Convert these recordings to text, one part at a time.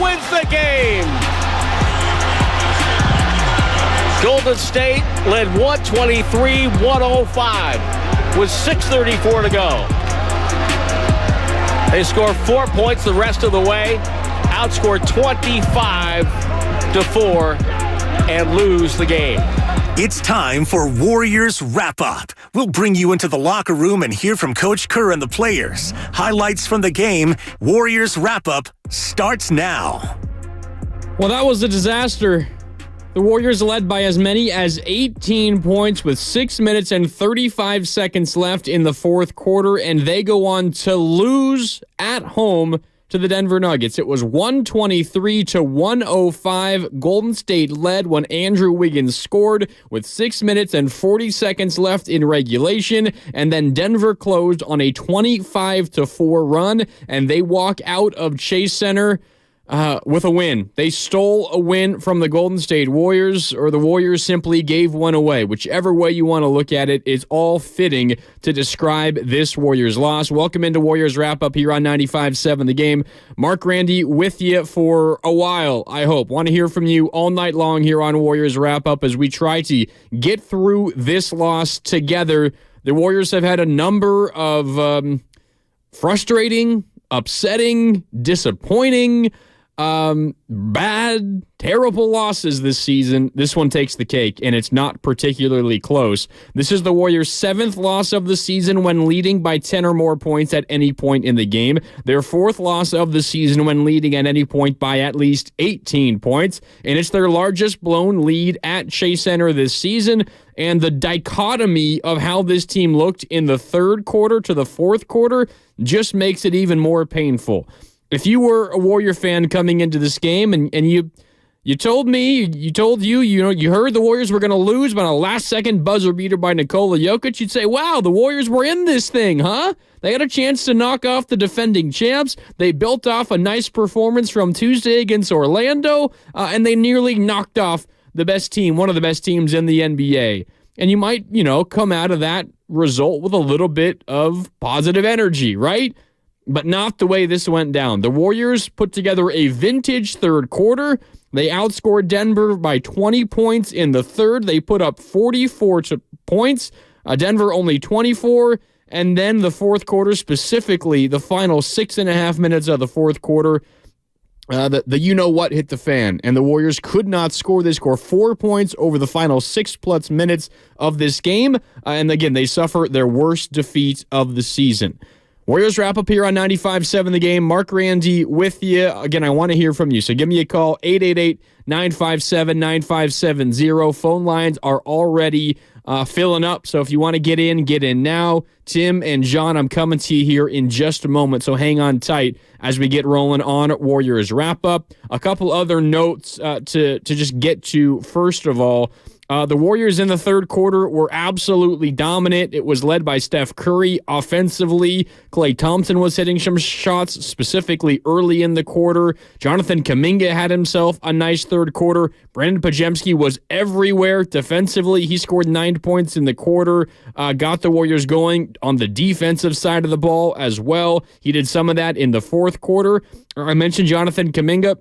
Wins the game. Golden State led 123-105 with 6:34 to go. They score 4 points the rest of the way, outscore 25-4, and lose the game. It's time for Warriors Wrap-Up. We'll bring you into the locker room and hear from Coach Kerr and the players. Highlights from the game. Warriors Wrap-Up starts now. Well, that was a disaster. The Warriors led by as many as 18 points with 6 minutes and 35 seconds left in the fourth quarter, and they go on to lose at home to the Denver Nuggets. It was 123-105. Golden State led when Andrew Wiggins scored with 6 minutes and 40 seconds left in regulation, and then Denver closed on a 25-4 run, and they walk out of Chase Center with a win. They stole a win from the Golden State Warriors, or the Warriors simply gave one away. Whichever way you want to look at it, it's all fitting to describe this Warriors loss. Welcome into Warriors Wrap-Up here on 95.7 The Game. Mark Randy with you for a while, I hope. Want to hear from you all night long here on Warriors Wrap-Up as we try to get through this loss together. The Warriors have had a number of frustrating, upsetting, disappointing, Bad, terrible losses this season. This one takes the cake, and it's not particularly close. This is the Warriors' 7th loss of the season when leading by 10 or more points at any point in the game. Their 4th loss of the season when leading at any point by at least 18 points, and it's their largest blown lead at Chase Center this season. And the dichotomy of how this team looked in the third quarter to the fourth quarter just makes it even more painful. If you were a Warrior fan coming into this game and you told me, you heard the Warriors were going to lose by a last-second buzzer beater by Nikola Jokic, you'd say, wow, the Warriors were in this thing, huh? They had a chance to knock off the defending champs. They built off a nice performance from Tuesday against Orlando, and they nearly knocked off the best team, one of the best teams in the NBA. And you might, come out of that result with a little bit of positive energy, right? But not the way this went down. The Warriors put together a vintage third quarter. They outscored Denver by 20 points in the third. They put up 44 points. Denver only 24. And then the fourth quarter, specifically the final 6.5 minutes of the fourth quarter, the you-know-what hit the fan, and the Warriors could not score. They score 4 points over the final 6+ minutes of this game, and again, they suffer their worst defeat of the season. Warriors wrap up here on 95.7 The Game. Mark Randy with you. Again, I want to hear from you, so give me a call, 888-957-9570. Phone lines are already filling up, so if you want to get in now. Tim and John, I'm coming to you here in just a moment, so hang on tight as we get rolling on Warriors wrap-up. A couple other notes to just get to. First of all, the Warriors in the third quarter were absolutely dominant. It was led by Steph Curry offensively. Klay Thompson was hitting some shots, specifically early in the quarter. Jonathan Kuminga had himself a nice third quarter. Brandon Podziemski was everywhere defensively. He scored 9 points in the quarter, got the Warriors going on the defensive side of the ball as well. He did some of that in the fourth quarter. I mentioned Jonathan Kuminga.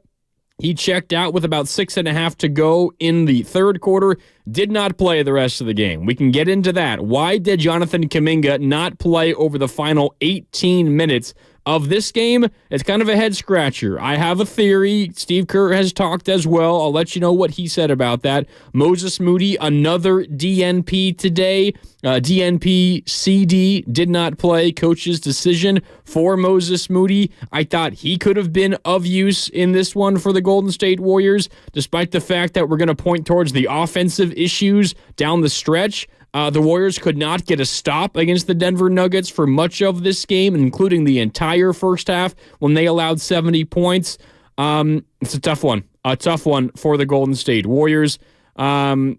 He checked out with about 6.5 to go in the third quarter, did not play the rest of the game. We can get into that. Why did Jonathan Kuminga not play over the final 18 minutes of this game? It's kind of a head-scratcher. I have a theory. Steve Kerr has talked as well. I'll let you know what he said about that. Moses Moody, another DNP today. DNP CD did not play. Coach's decision for Moses Moody. I thought he could have been of use in this one for the Golden State Warriors, despite the fact that we're going to point towards the offensive issues down the stretch. The Warriors could not get a stop against the Denver Nuggets for much of this game, including the entire first half when they allowed 70 points. It's a tough one for the Golden State Warriors, and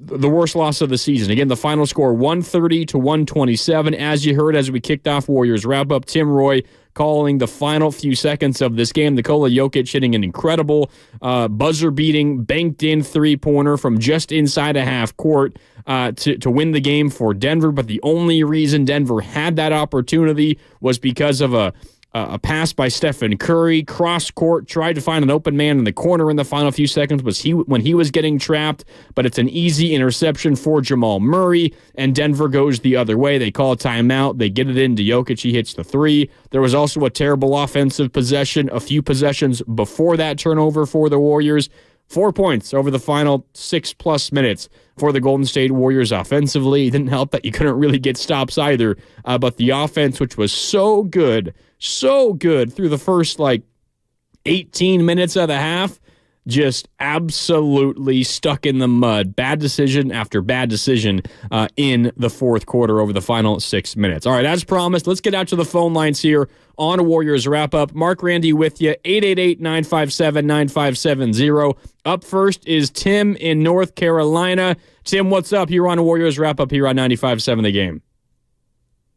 the worst loss of the season. Again, the final score 130-127. As you heard, as we kicked off Warriors wrap up, Tim Roy calling the final few seconds of this game. Nikola Jokic hitting an incredible buzzer-beating, banked-in three-pointer from just inside a half court to win the game for Denver. But the only reason Denver had that opportunity was because of a pass by Stephen Curry, cross-court, tried to find an open man in the corner in the final few seconds when he was getting trapped, but it's an easy interception for Jamal Murray, and Denver goes the other way. They call a timeout. They get it into Jokic. He hits the three. There was also a terrible offensive possession, a few possessions before that turnover for the Warriors. 4 points over the final 6+ minutes for the Golden State Warriors offensively. It didn't help that you couldn't really get stops either, but the offense, which was so good through the first 18 minutes of the half, just absolutely stuck in the mud. Bad decision after bad decision in the fourth quarter over the final 6 minutes. All right, as promised, let's get out to the phone lines here on a Warriors wrap-up. Mark Randy with you, 888-957-9570. Up first is Tim in North Carolina. Tim, what's up? You're on a Warriors wrap-up here on 95.7 The Game.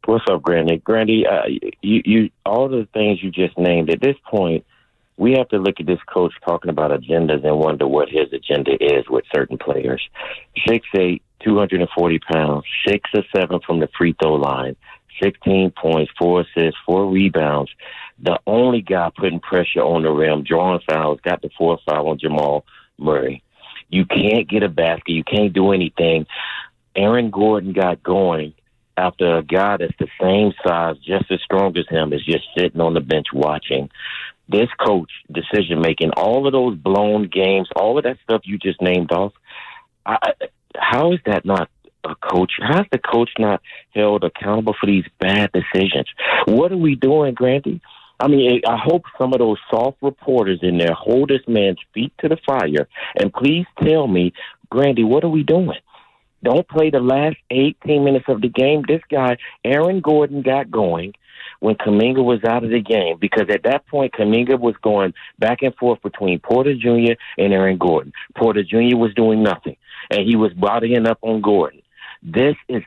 What's up, Grandy? Grandy, you all the things you just named, at this point, we have to look at this coach talking about agendas and wonder what his agenda is with certain players. 6'8", 240 pounds, 6 or 7 from the free throw line, 16 points, 4 assists, 4 rebounds. The only guy putting pressure on the rim, drawing fouls, got the 4th foul on Jamal Murray. You can't get a basket. You can't do anything. Aaron Gordon got going after a guy that's the same size, just as strong as him, is just sitting on the bench watching. this coach, decision-making, all of those blown games, all of that stuff you just named off, how is that not a coach? How is the coach not held accountable for these bad decisions? What are we doing, Grandy? I mean, I hope some of those soft reporters in there hold this man's feet to the fire, and please tell me, Grandy, what are we doing? Don't play the last 18 minutes of the game. This guy, Aaron Gordon, got going when Kuminga was out of the game, because at that point, Kuminga was going back and forth between Porter Jr. and Aaron Gordon. Porter Jr. was doing nothing, and he was bodying up on Gordon. This is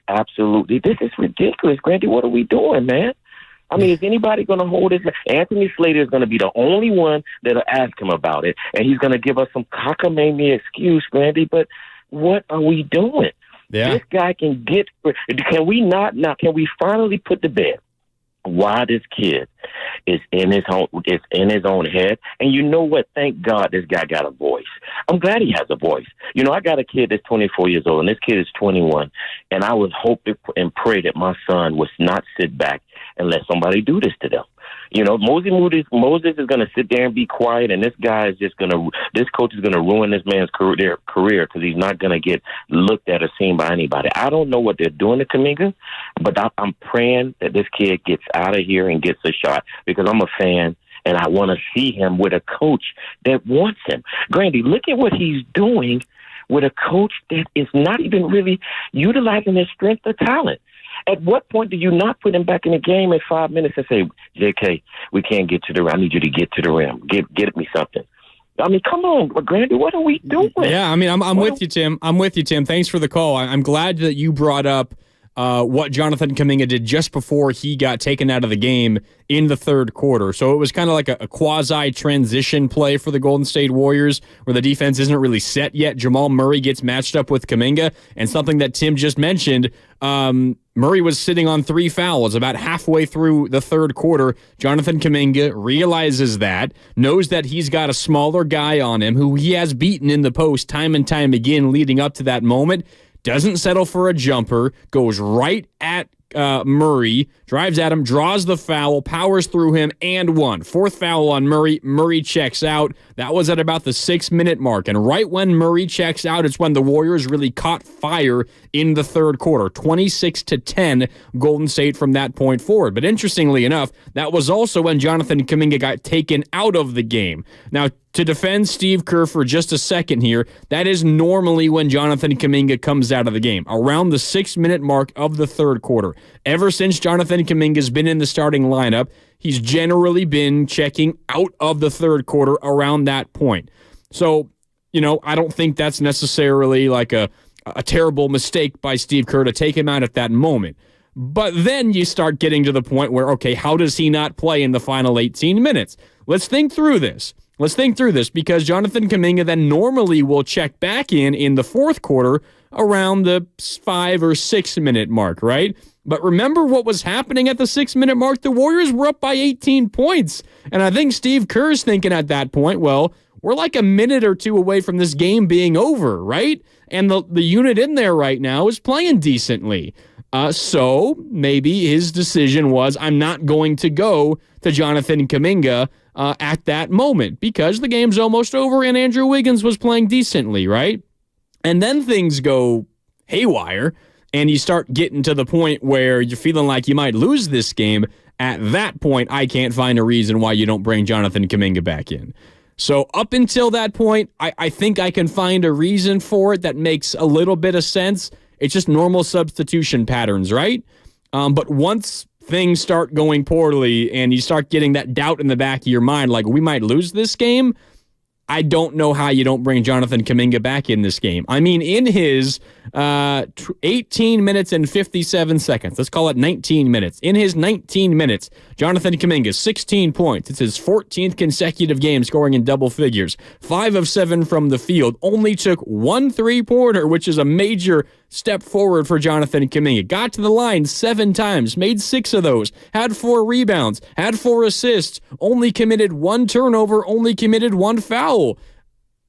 ridiculous, Grandy. What are we doing, man? I mean, is anybody going to hold this? Anthony Slater is going to be the only one that'll ask him about it, and he's going to give us some cockamamie excuse, Grandy, but what are we doing? Yeah. This guy can can we finally put to bed why this kid is in his own head? And you know what? Thank God this guy got a voice. I'm glad he has a voice. You know, I got a kid that's 24 years old, and this kid is 21, and I would hope and pray that my son would not sit back and let somebody do this to them. You know, Moses is going to sit there and be quiet, and this coach is going to ruin this man's career because he's not going to get looked at or seen by anybody. I don't know what they're doing to Kuminga, but I'm praying that this kid gets out of here and gets a shot, because I'm a fan and I want to see him with a coach that wants him. Grandy, look at what he's doing with a coach that is not even really utilizing his strength or talent. At what point do you not put him back in the game at 5 minutes and say, JK, we can't get to the rim. I need you to get to the rim. Get me something. I mean, come on, Grandy, what are we doing? Yeah, I mean, I'm with you, Tim. I'm with you, Tim. Thanks for the call. I'm glad that you brought up what Jonathan Kuminga did just before he got taken out of the game in the third quarter. So it was kind of like a quasi-transition play for the Golden State Warriors where the defense isn't really set yet. Jamal Murray gets matched up with Kuminga, and something that Tim just mentioned, Murray was sitting on 3 fouls about halfway through the third quarter. Jonathan Kuminga realizes that, knows that he's got a smaller guy on him who he has beaten in the post time and time again leading up to that moment, doesn't settle for a jumper, goes right at Murray, drives at him, draws the foul, powers through him, and one. 4th foul on Murray. Murray checks out. That was at about the 6-minute mark. And right when Murray checks out, it's when the Warriors really caught fire in the third quarter. 26-10 Golden State from that point forward. But interestingly enough, that was also when Jonathan Kuminga got taken out of the game. Now, to defend Steve Kerr for just a second here, that is normally when Jonathan Kuminga comes out of the game, around the 6-minute mark of the third quarter. Ever since Jonathan Kuminga's been in the starting lineup, he's generally been checking out of the third quarter around that point. So, you know, I don't think that's necessarily like a terrible mistake by Steve Kerr to take him out at that moment. But then you start getting to the point where, okay, how does he not play in the final 18 minutes? Let's think through this. Because Jonathan Kuminga then normally will check back in the fourth quarter around the 5 or 6 minute mark, right? But remember what was happening at the 6 minute mark? The Warriors were up by 18 points. And I think Steve Kerr's thinking at that point, well, we're like a minute or two away from this game being over, right? And the unit in there right now is playing decently. So maybe his decision was, I'm not going to go to Jonathan Kuminga at that moment because the game's almost over and Andrew Wiggins was playing decently, right? And then things go haywire and you start getting to the point where you're feeling like you might lose this game. At that point, I can't find a reason why you don't bring Jonathan Kuminga back in. So up until that point, I think I can find a reason for it that makes a little bit of sense. It's just normal substitution patterns, right? But once things start going poorly and you start getting that doubt in the back of your mind, like we might lose this game, I don't know how you don't bring Jonathan Kuminga back in this game. I mean, in his 18 minutes and 57 seconds, let's call it 19 minutes. In his 19 minutes, Jonathan Kuminga, 16 points. It's his 14th consecutive game scoring in double figures. 5 of 7 from the field. Only took 1 3-pointer, which is a major step forward for Jonathan Kuminga. Got to the line 7 times, made 6 of those, had 4 rebounds, had 4 assists, only committed 1 turnover, only committed 1 foul.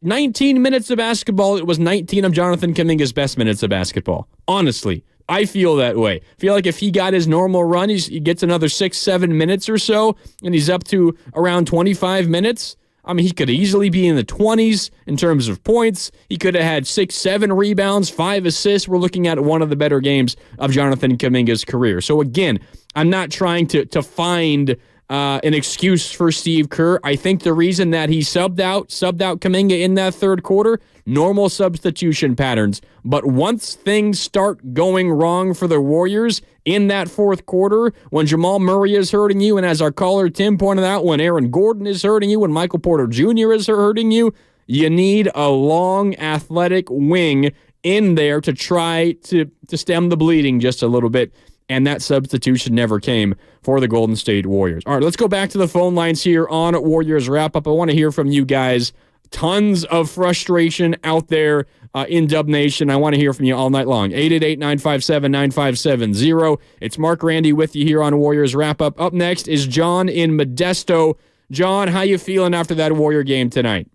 19 minutes of basketball, it was 19 of Jonathan Kuminga's best minutes of basketball. Honestly, I feel that way. I feel like if he got his normal run, he gets another 6-7 minutes or so, and he's up to around 25 minutes. I mean, he could easily be in the 20s in terms of points. He could have had 6-7 rebounds, 5 assists. We're looking at one of the better games of Jonathan Kuminga's career. So again, I'm not trying to find an excuse for Steve Kerr. I think the reason that he subbed out Kuminga in that third quarter, normal substitution patterns. But once things start going wrong for the Warriors in that fourth quarter, when Jamal Murray is hurting you, and as our caller Tim pointed out, when Aaron Gordon is hurting you, when Michael Porter Jr. is hurting you, you need a long, athletic wing in there to try to stem the bleeding just a little bit. And that substitution never came for the Golden State Warriors. All right, let's go back to the phone lines here on Warriors Wrap-Up. I want to hear from you guys. Tons of frustration out there in Dub Nation. I want to hear from you all night long. 888-957-9570. It's Mark Randy with you here on Warriors Wrap-Up. Up next is John in Modesto. John, how you feeling after that Warrior game tonight?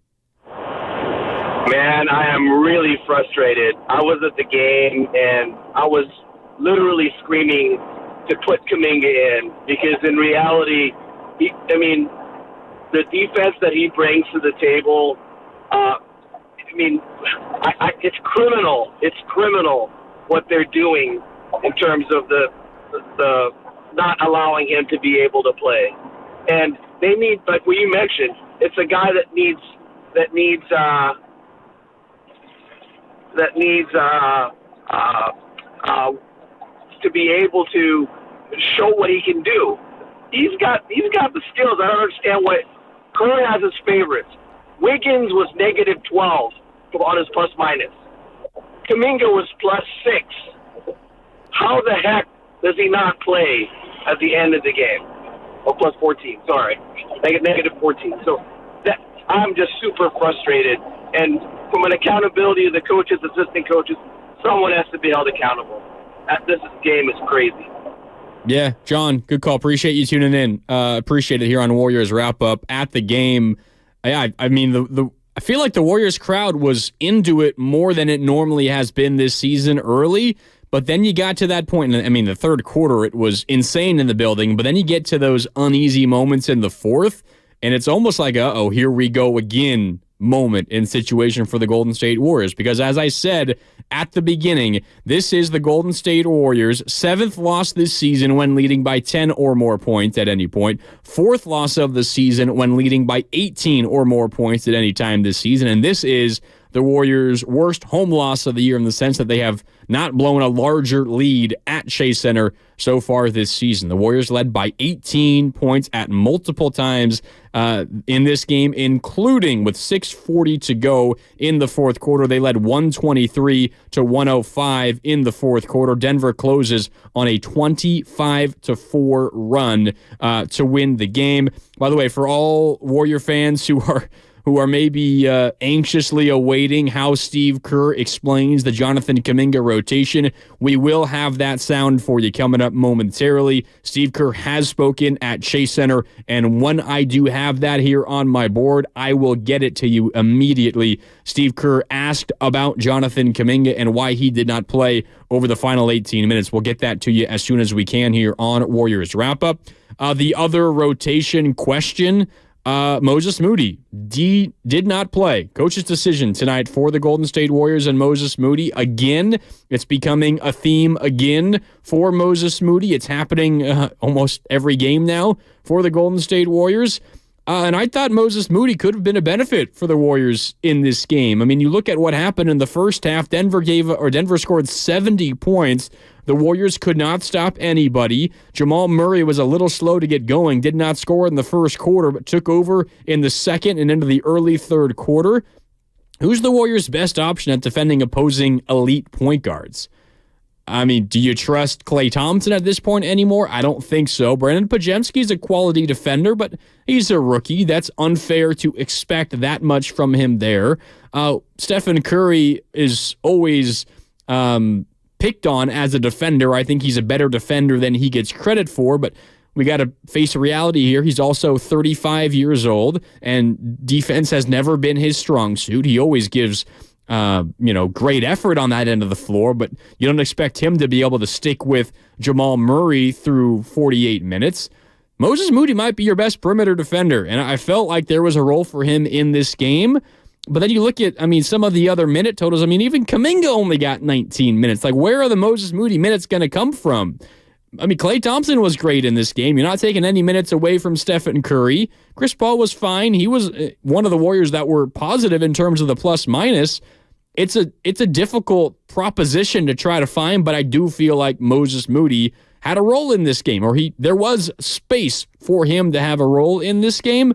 Man, I am really frustrated. I was at the game, and I was literally screaming to put Kuminga in because in reality, the defense that he brings to the table, it's criminal. It's criminal what they're doing in terms of the not allowing him to be able to play. And they need, like what you mentioned, it's a guy that needs to be able to show what he can do. He's got the skills. I don't understand what Kerr has his favorites. Wiggins was -12 on his plus minus. Kuminga was +6. How the heck does he not play at the end of the game? Oh, +14. Sorry, -14. So I'm just super frustrated. And from an accountability of the coaches, assistant coaches, someone has to be held accountable. This game is crazy. Yeah, John, good call. Appreciate you tuning in. Appreciate it here on Warriors Wrap-Up. At the game, I feel like the Warriors crowd was into it more than it normally has been this season early, but then you got to that point, the third quarter, it was insane in the building, but then you get to those uneasy moments in the fourth, and it's almost like here we go again moment in situation for the Golden State Warriors, because as I said at the beginning, this is the Golden State Warriors' 7th loss this season when leading by 10 or more points at any point, 4th loss of the season when leading by 18 or more points at any time this season, and this is the Warriors' worst home loss of the year in the sense that they have not blown a larger lead at Chase Center so far this season. The Warriors led by 18 points at multiple times in this game, including with 6:40 to go in the fourth quarter. They led 123-105 in the fourth quarter. Denver closes on a 25-4 run to win the game. By the way, for all Warrior fans who are maybe anxiously awaiting how Steve Kerr explains the Jonathan Kuminga rotation, we will have that sound for you coming up momentarily. Steve Kerr has spoken at Chase Center, and when I do have that here on my board, I will get it to you immediately. Steve Kerr asked about Jonathan Kuminga and why he did not play over the final 18 minutes. We'll get that to you as soon as we can here on Warriors Wrap-Up. The other rotation question, Moses Moody did not play. Coach's decision tonight for the Golden State Warriors and Moses Moody. Again, it's becoming a theme again for Moses Moody. It's happening almost every game now for the Golden State Warriors. And I thought Moses Moody could have been a benefit for the Warriors in this game. I mean, you look at what happened in the first half. Denver scored 70 points. The Warriors could not stop anybody. Jamal Murray was a little slow to get going, did not score in the first quarter, but took over in the second and into the early third quarter. Who's the Warriors' best option at defending opposing elite point guards? I mean, do you trust Klay Thompson at this point anymore? I don't think so. Brandon Podziemski's a quality defender, but he's a rookie. That's unfair to expect that much from him there. Stephen Curry is always picked on as a defender. I think he's a better defender than he gets credit for, but we got to face a reality here. He's also 35 years old, and defense has never been his strong suit. He always gives great effort on that end of the floor, but you don't expect him to be able to stick with Jamal Murray through 48 minutes. Moses Moody might be your best perimeter defender, and I felt like there was a role for him in this game. But then you look at, some of the other minute totals. Even Kuminga only got 19 minutes. Like, where are the Moses Moody minutes going to come from? Klay Thompson was great in this game. You're not taking any minutes away from Stephen Curry. Chris Paul was fine. He was one of the Warriors that were positive in terms of the plus-minus. It's a difficult proposition to try to find, but I do feel like Moses Moody had a role in this game, or there was space for him to have a role in this game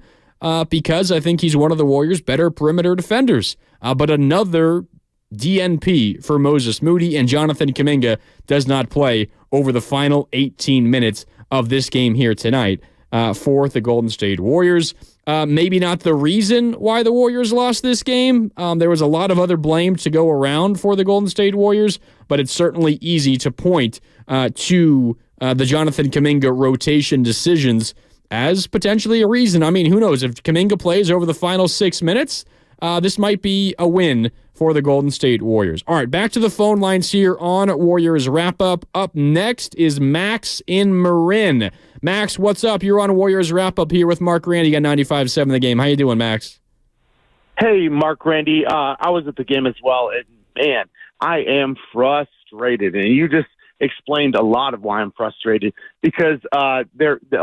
because I think he's one of the Warriors' better perimeter defenders. But another DNP for Moses Moody, and Jonathan Kuminga does not play over the final 18 minutes of this game here tonight for the Golden State Warriors. Maybe not the reason why the Warriors lost this game. There was a lot of other blame to go around for the Golden State Warriors, but it's certainly easy to point to the Jonathan Kuminga rotation decisions as potentially a reason. Who knows? If Kuminga plays over the final 6 minutes, this might be a win for the Golden State Warriors. All right, back to the phone lines here on Warriors Wrap-Up. Up next is Max in Marin. Max, what's up? You're on Warriors Wrap-Up here with Mark Randy at 95.7 The Game. How you doing, Max? Hey, Mark Randy. I was at the game as well, and man, I am frustrated. And you just explained a lot of why I'm frustrated, because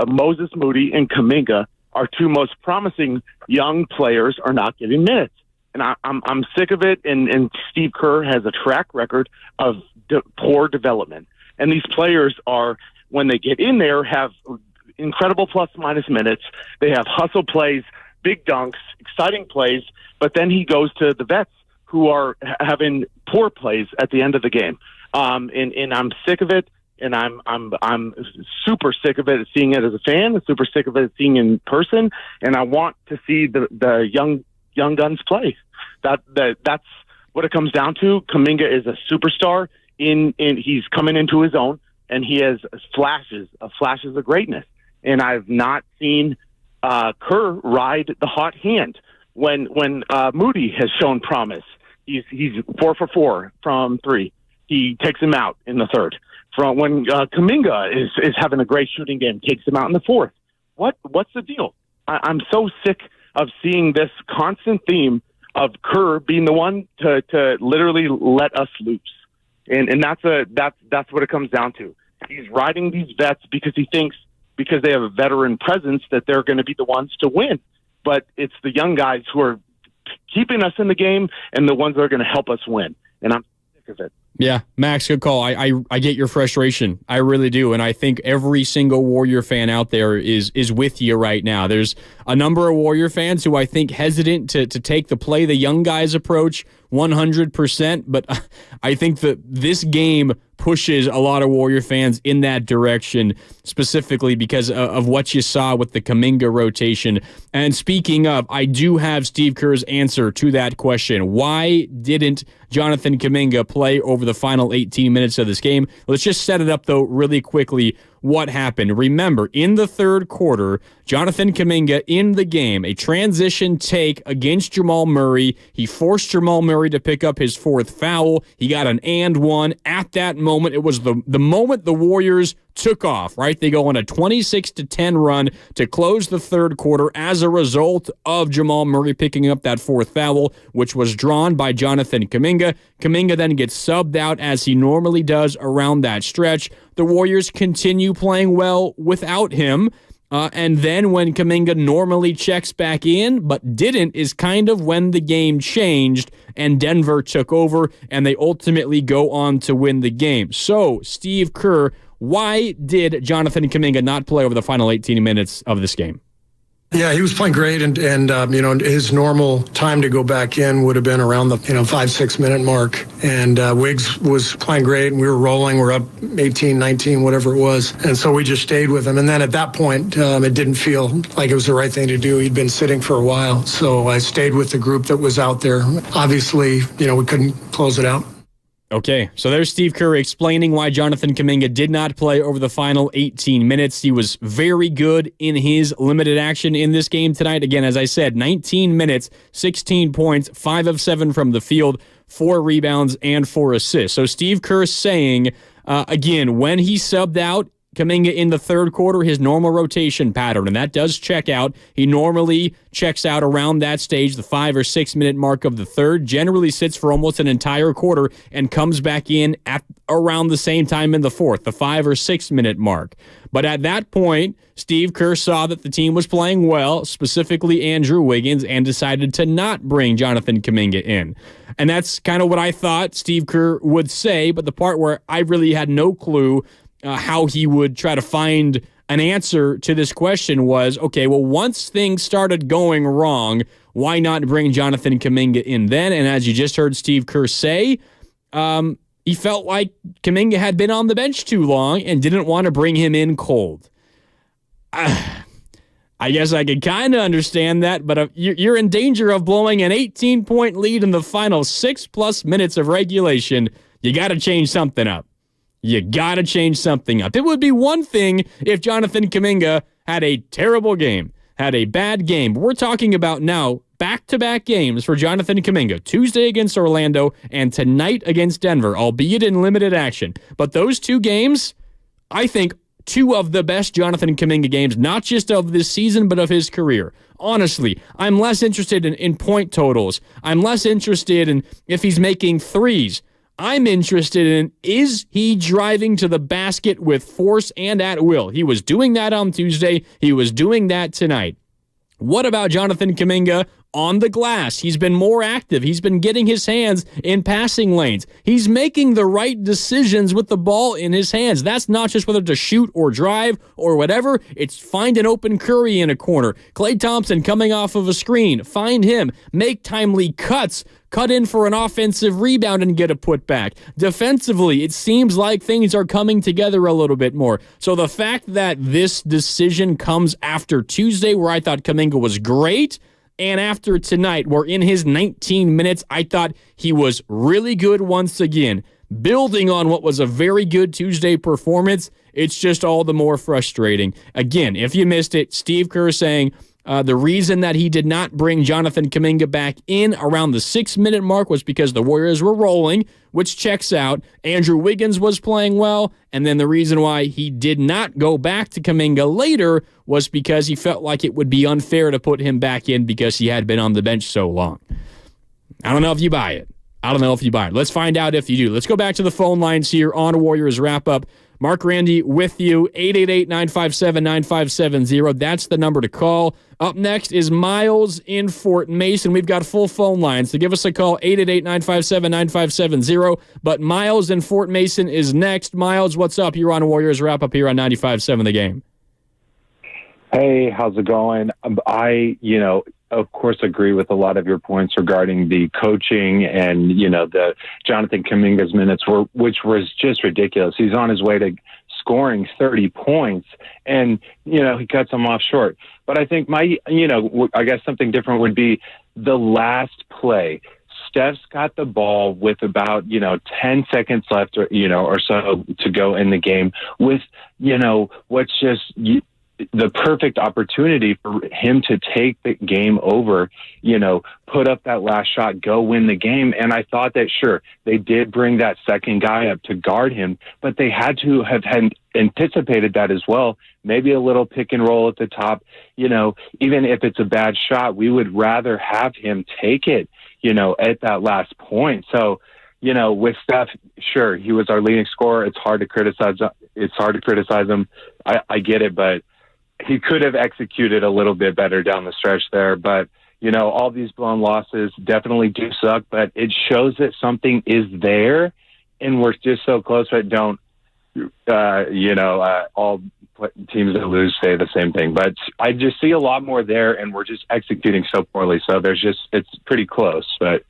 Moses Moody and Kuminga, our two most promising young players, are not getting minutes. And I'm sick of it, and Steve Kerr has a track record of poor development. And these players are, when they get in there, have incredible plus-minus minutes. They have hustle plays, big dunks, exciting plays, but then he goes to the vets who are having poor plays at the end of the game. And I'm sick of it, and I'm super sick of it, seeing it as a fan, super sick of it seeing in person, and I want to see the young guns play. That's what it comes down to. Kuminga is a superstar. He's coming into his own, and he has flashes of greatness. And I've not seen Kerr ride the hot hand when Moody has shown promise. He's 4 for 4 from 3. He takes him out in the third. From when Kuminga is having a great shooting game, takes him out in the fourth. What's the deal? I'm so sick of seeing this constant theme of Kerr being the one to literally let us loose, and that's what it comes down to. He's riding these vets because he thinks, because they have a veteran presence, that they're going to be the ones to win. But it's the young guys who are keeping us in the game and the ones that are going to help us win. And I'm sick of it. Yeah, Max, good call. I get your frustration. I really do. And I think every single Warrior fan out there is with you right now. There's a number of Warrior fans who I think hesitant to take the play the young guys approach 100%. But I think that this game pushes a lot of Warrior fans in that direction, specifically because of what you saw with the Kuminga rotation. And speaking of, I do have Steve Kerr's answer to that question. Why didn't Jonathan Kuminga play over the final 18 minutes of this game? Let's just set it up, though, really quickly. What happened? Remember, in the third quarter, Jonathan Kuminga in the game, a transition take against Jamal Murray. He forced Jamal Murray to pick up his fourth foul. He got an and one. At that moment, it was the moment the Warriors took off, right? They go on a 26-10 run to close the third quarter as a result of Jamal Murray picking up that fourth foul, which was drawn by Jonathan Kuminga. Kuminga then gets subbed out as he normally does around that stretch. The Warriors continue playing well without him. And then when Kuminga normally checks back in, but didn't, is kind of when the game changed and Denver took over, and they ultimately go on to win the game. So, Steve Kerr, why did Jonathan Kuminga not play over the final 18 minutes of this game? Yeah, he was playing great, and his normal time to go back in would have been around the 5-6 minute mark. And Wiggs was playing great, and we were rolling. We're up 18, 19, whatever it was, and so we just stayed with him. And then at that point, it didn't feel like it was the right thing to do. He'd been sitting for a while, so I stayed with the group that was out there. Obviously, we couldn't close it out. Okay, so there's Steve Kerr explaining why Jonathan Kuminga did not play over the final 18 minutes. He was very good in his limited action in this game tonight. Again, as I said, 19 minutes, 16 points, 5 of 7 from the field, 4 rebounds, and 4 assists. So Steve Kerr saying, again, when he subbed out Kuminga in the third quarter, his normal rotation pattern, and that does check out. He normally checks out around that stage, the 5 or 6 minute mark of the third, generally sits for almost an entire quarter and comes back in at around the same time in the fourth, the 5 or 6 minute mark. But at that point, Steve Kerr saw that the team was playing well, specifically Andrew Wiggins, and decided to not bring Jonathan Kuminga in. And that's kind of what I thought Steve Kerr would say, but the part where I really had no clue how he would try to find an answer to this question was, okay, well, once things started going wrong, why not bring Jonathan Kuminga in then? And as you just heard Steve Kerr say, he felt like Kuminga had been on the bench too long and didn't want to bring him in cold. I guess I could kind of understand that, but you're in danger of blowing an 18-point lead in the final 6+ minutes of regulation. You got to change something up. You got to change something up. It would be one thing if Jonathan Kuminga had a terrible game, had a bad game. But we're talking about now back-to-back games for Jonathan Kuminga, Tuesday against Orlando and tonight against Denver, albeit in limited action. But those 2 games, I think, 2 of the best Jonathan Kuminga games, not just of this season, but of his career. Honestly, I'm less interested in point totals. I'm less interested in if he's making threes. I'm interested in, is he driving to the basket with force and at will? He was doing that on Tuesday. He was doing that tonight. What about Jonathan Kuminga on the glass? He's been more active. He's been getting his hands in passing lanes. He's making the right decisions with the ball in his hands. That's not just whether to shoot or drive or whatever. It's find an open Curry in a corner. Klay Thompson coming off of a screen. Find him. Make timely cuts. Cut in for an offensive rebound and get a putback. Defensively, it seems like things are coming together a little bit more. So the fact that this decision comes after Tuesday, where I thought Kuminga was great, and after tonight, where in his 19 minutes, I thought he was really good once again, building on what was a very good Tuesday performance, it's just all the more frustrating. Again, if you missed it, Steve Kerr saying, the reason that he did not bring Jonathan Kuminga back in around the 6-minute mark was because the Warriors were rolling, which checks out. Andrew Wiggins was playing well, and then the reason why he did not go back to Kuminga later was because he felt like it would be unfair to put him back in because he had been on the bench so long. I don't know if you buy it. Let's find out if you do. Let's go back to the phone lines here on Warriors Wrap-Up. Mark Randy with you, 888-957-9570. That's the number to call. Up next is Miles in Fort Mason. We've got full phone lines, so give us a call, 888-957-9570. But Miles in Fort Mason is next. Miles, what's up? You're on Warriors Wrap-Up here on 95.7 The Game. Hey, how's it going? I of course, agree with a lot of your points regarding the coaching and, the Jonathan Kuminga's minutes, which was just ridiculous. He's on his way to scoring 30 points, and, he cuts them off short. But I think I guess something different would be the last play. Steph's got the ball with about, 10 seconds left or so to go in the game with, what's just the perfect opportunity for him to take the game over, put up that last shot, go win the game. And I thought that, sure, they did bring that second guy up to guard him, but they had to have anticipated that as well. Maybe a little pick and roll at the top, even if it's a bad shot, we would rather have him take it, at that last point. So, with Steph, sure, he was our leading scorer. It's hard to criticize him. I get it, but he could have executed a little bit better down the stretch there. But, all these blown losses definitely do suck, but it shows that something is there, and we're just so close that don't, all teams that lose say the same thing. But I just see a lot more there, and we're just executing so poorly. So it's pretty close, but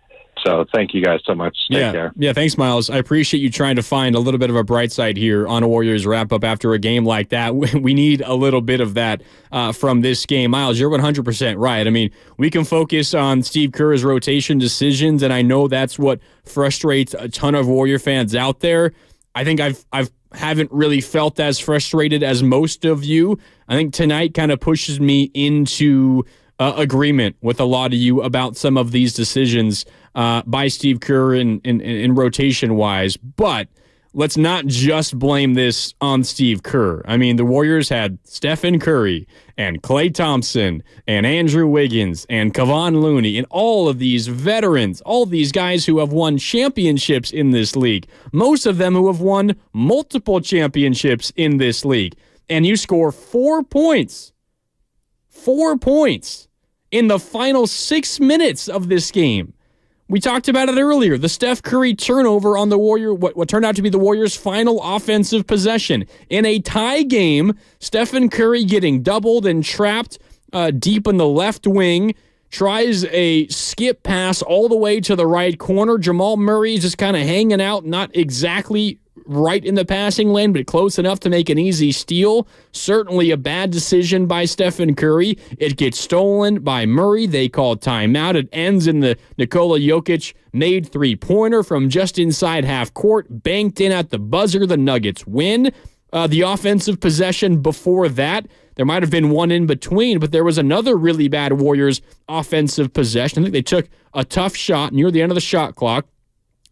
So thank you guys so much. Take care. Yeah, thanks, Miles. I appreciate you trying to find a little bit of a bright side here on a Warriors wrap-up after a game like that. We need a little bit of that from this game. Miles, you're 100% right. I mean, we can focus on Steve Kerr's rotation decisions, and I know that's what frustrates a ton of Warrior fans out there. I think I haven't really felt as frustrated as most of you. I think tonight kind of pushes me into agreement with a lot of you about some of these decisions by Steve Kerr in rotation-wise. But let's not just blame this on Steve Kerr. I mean, the Warriors had Stephen Curry and Klay Thompson and Andrew Wiggins and Kevon Looney and all of these veterans, all these guys who have won championships in this league, most of them who have won multiple championships in this league. And you score 4 points. 4 points in the final 6 minutes of this game. We talked about it earlier. The Steph Curry turnover on the Warrior, what turned out to be the Warriors' final offensive possession. In a tie game, Stephen Curry getting doubled and trapped deep in the left wing, tries a skip pass all the way to the right corner. Jamal Murray is just kind of hanging out, not exactly right in the passing lane, but close enough to make an easy steal. Certainly a bad decision by Stephen Curry. It gets stolen by Murray. They call timeout. It ends in the Nikola Jokic made three-pointer from just inside half court, banked in at the buzzer. The Nuggets win. The offensive possession before that, there might have been one in between, but there was another really bad Warriors offensive possession. I think they took a tough shot near the end of the shot clock,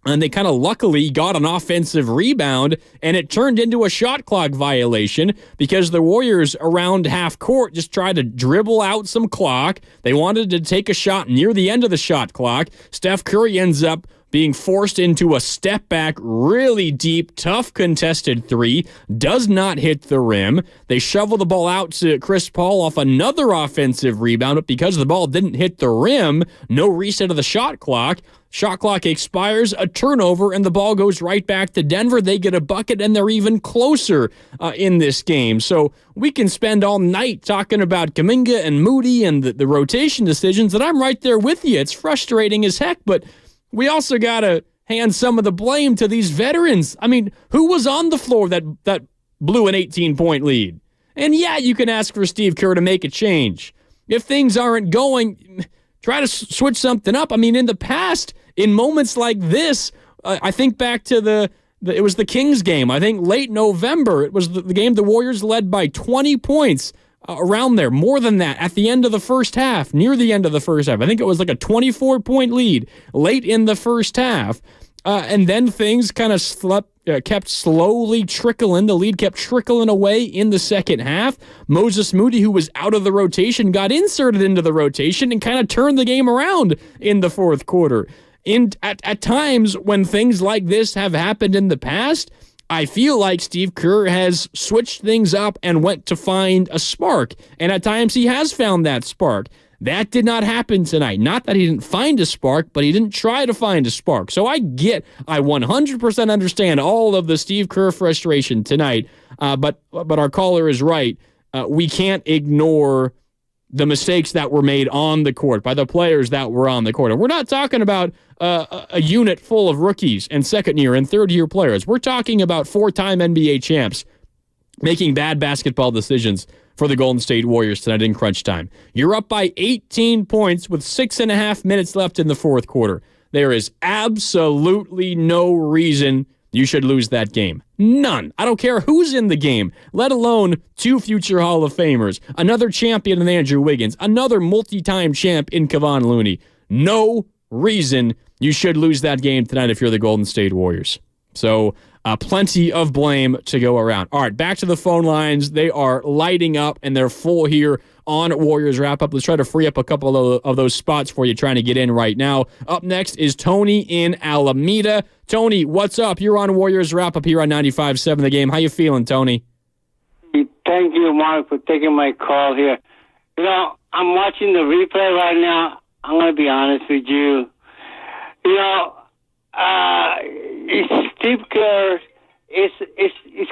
and they kind of luckily got an offensive rebound, and it turned into a shot clock violation because the Warriors around half court just tried to dribble out some clock. They wanted to take a shot near the end of the shot clock. Steph Curry ends up being forced into a step back, really deep, tough contested three, does not hit the rim. They shovel the ball out to Chris Paul off another offensive rebound, but because the ball didn't hit the rim, no reset of the shot clock. Shot clock expires, a turnover, and the ball goes right back to Denver. They get a bucket, and they're even closer in this game. So we can spend all night talking about Kuminga and Moody and the rotation decisions, and I'm right there with you. It's frustrating as heck, but we also got to hand some of the blame to these veterans. I mean, who was on the floor that blew an 18-point lead? And yeah, you can ask for Steve Kerr to make a change. If things aren't going, try to switch something up. I mean, in the past, in moments like this, I think back to it was the Kings game. I think late November, it was the game the Warriors led by 20 points. Around there, more than that, at the end of the first half, near the end of the first half. I think it was like a 24-point lead late in the first half. And then things kind of kept slowly trickling. The lead kept trickling away in the second half. Moses Moody, who was out of the rotation, got inserted into the rotation and kind of turned the game around in the fourth quarter. At times when things like this have happened in the past, I feel like Steve Kerr has switched things up and went to find a spark. And at times he has found that spark. That did not happen tonight. Not that he didn't find a spark, but he didn't try to find a spark. So I 100% understand all of the Steve Kerr frustration tonight. But our caller is right. We can't ignore the mistakes that were made on the court by the players that were on the court. And we're not talking about a unit full of rookies and second-year and third-year players. We're talking about four-time NBA champs making bad basketball decisions for the Golden State Warriors tonight in crunch time. You're up by 18 points with 6.5 minutes left in the fourth quarter. There is absolutely no reason you should lose that game. None. I don't care who's in the game, let alone two future Hall of Famers, another champion in Andrew Wiggins, another multi-time champ in Kevon Looney. No reason you should lose that game tonight if you're the Golden State Warriors. So plenty of blame to go around. All right, back to the phone lines. They are lighting up, and they're full here on Warriors Wrap-Up. Let's try to free up a couple of those spots for you trying to get in right now. Up next is Tony in Alameda. Tony, what's up? You're on Warriors Wrap-Up here on 95.7 The Game. How you feeling, Tony? Thank you, Mark, for taking my call here. You know, I'm watching the replay right now. I'm going to be honest with you. You know, Steve Kerr is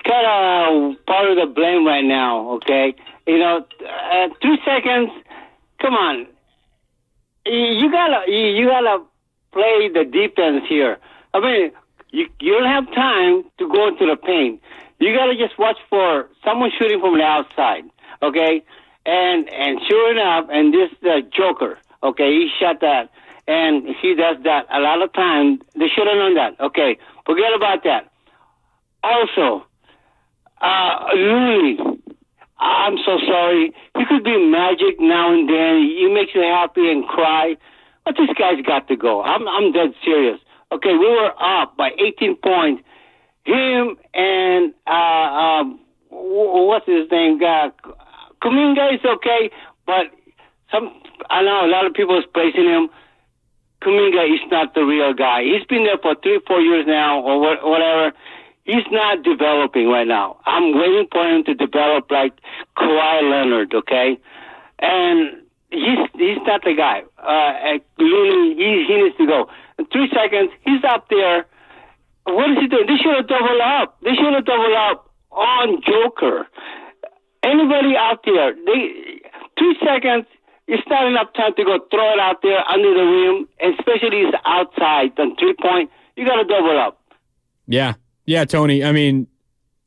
kind of part of the blame right now, okay? You know, 2 seconds, come on. You gotta play play the defense here. I mean, you don't have time to go into the paint. You got to just watch for someone shooting from the outside, okay? And sure enough, and this Joker, okay, he shot that. And he does that a lot of times. They should have known that. Okay, forget about that. Also, Looney, I'm so sorry. He could be magic now and then. He makes you happy and cry. But this guy's got to go. I'm dead serious. Okay, we were up by 18 points. Him and, what's his name? Kuminga is okay, but I know a lot of people is praising him. Kuminga is not the real guy. He's been there for 3-4 years now, or whatever. He's not developing right now. I'm waiting for him to develop like Kawhi Leonard, okay? And he's not the guy. Looney, he needs to go. In 3 seconds, he's up there. What is he doing? They should have doubled up. They should have doubled up on Joker. Anybody out there, 3 seconds, it's not enough time to go throw it out there under the rim, especially it's outside on 3-point. You got to double up. Yeah, Tony. I mean,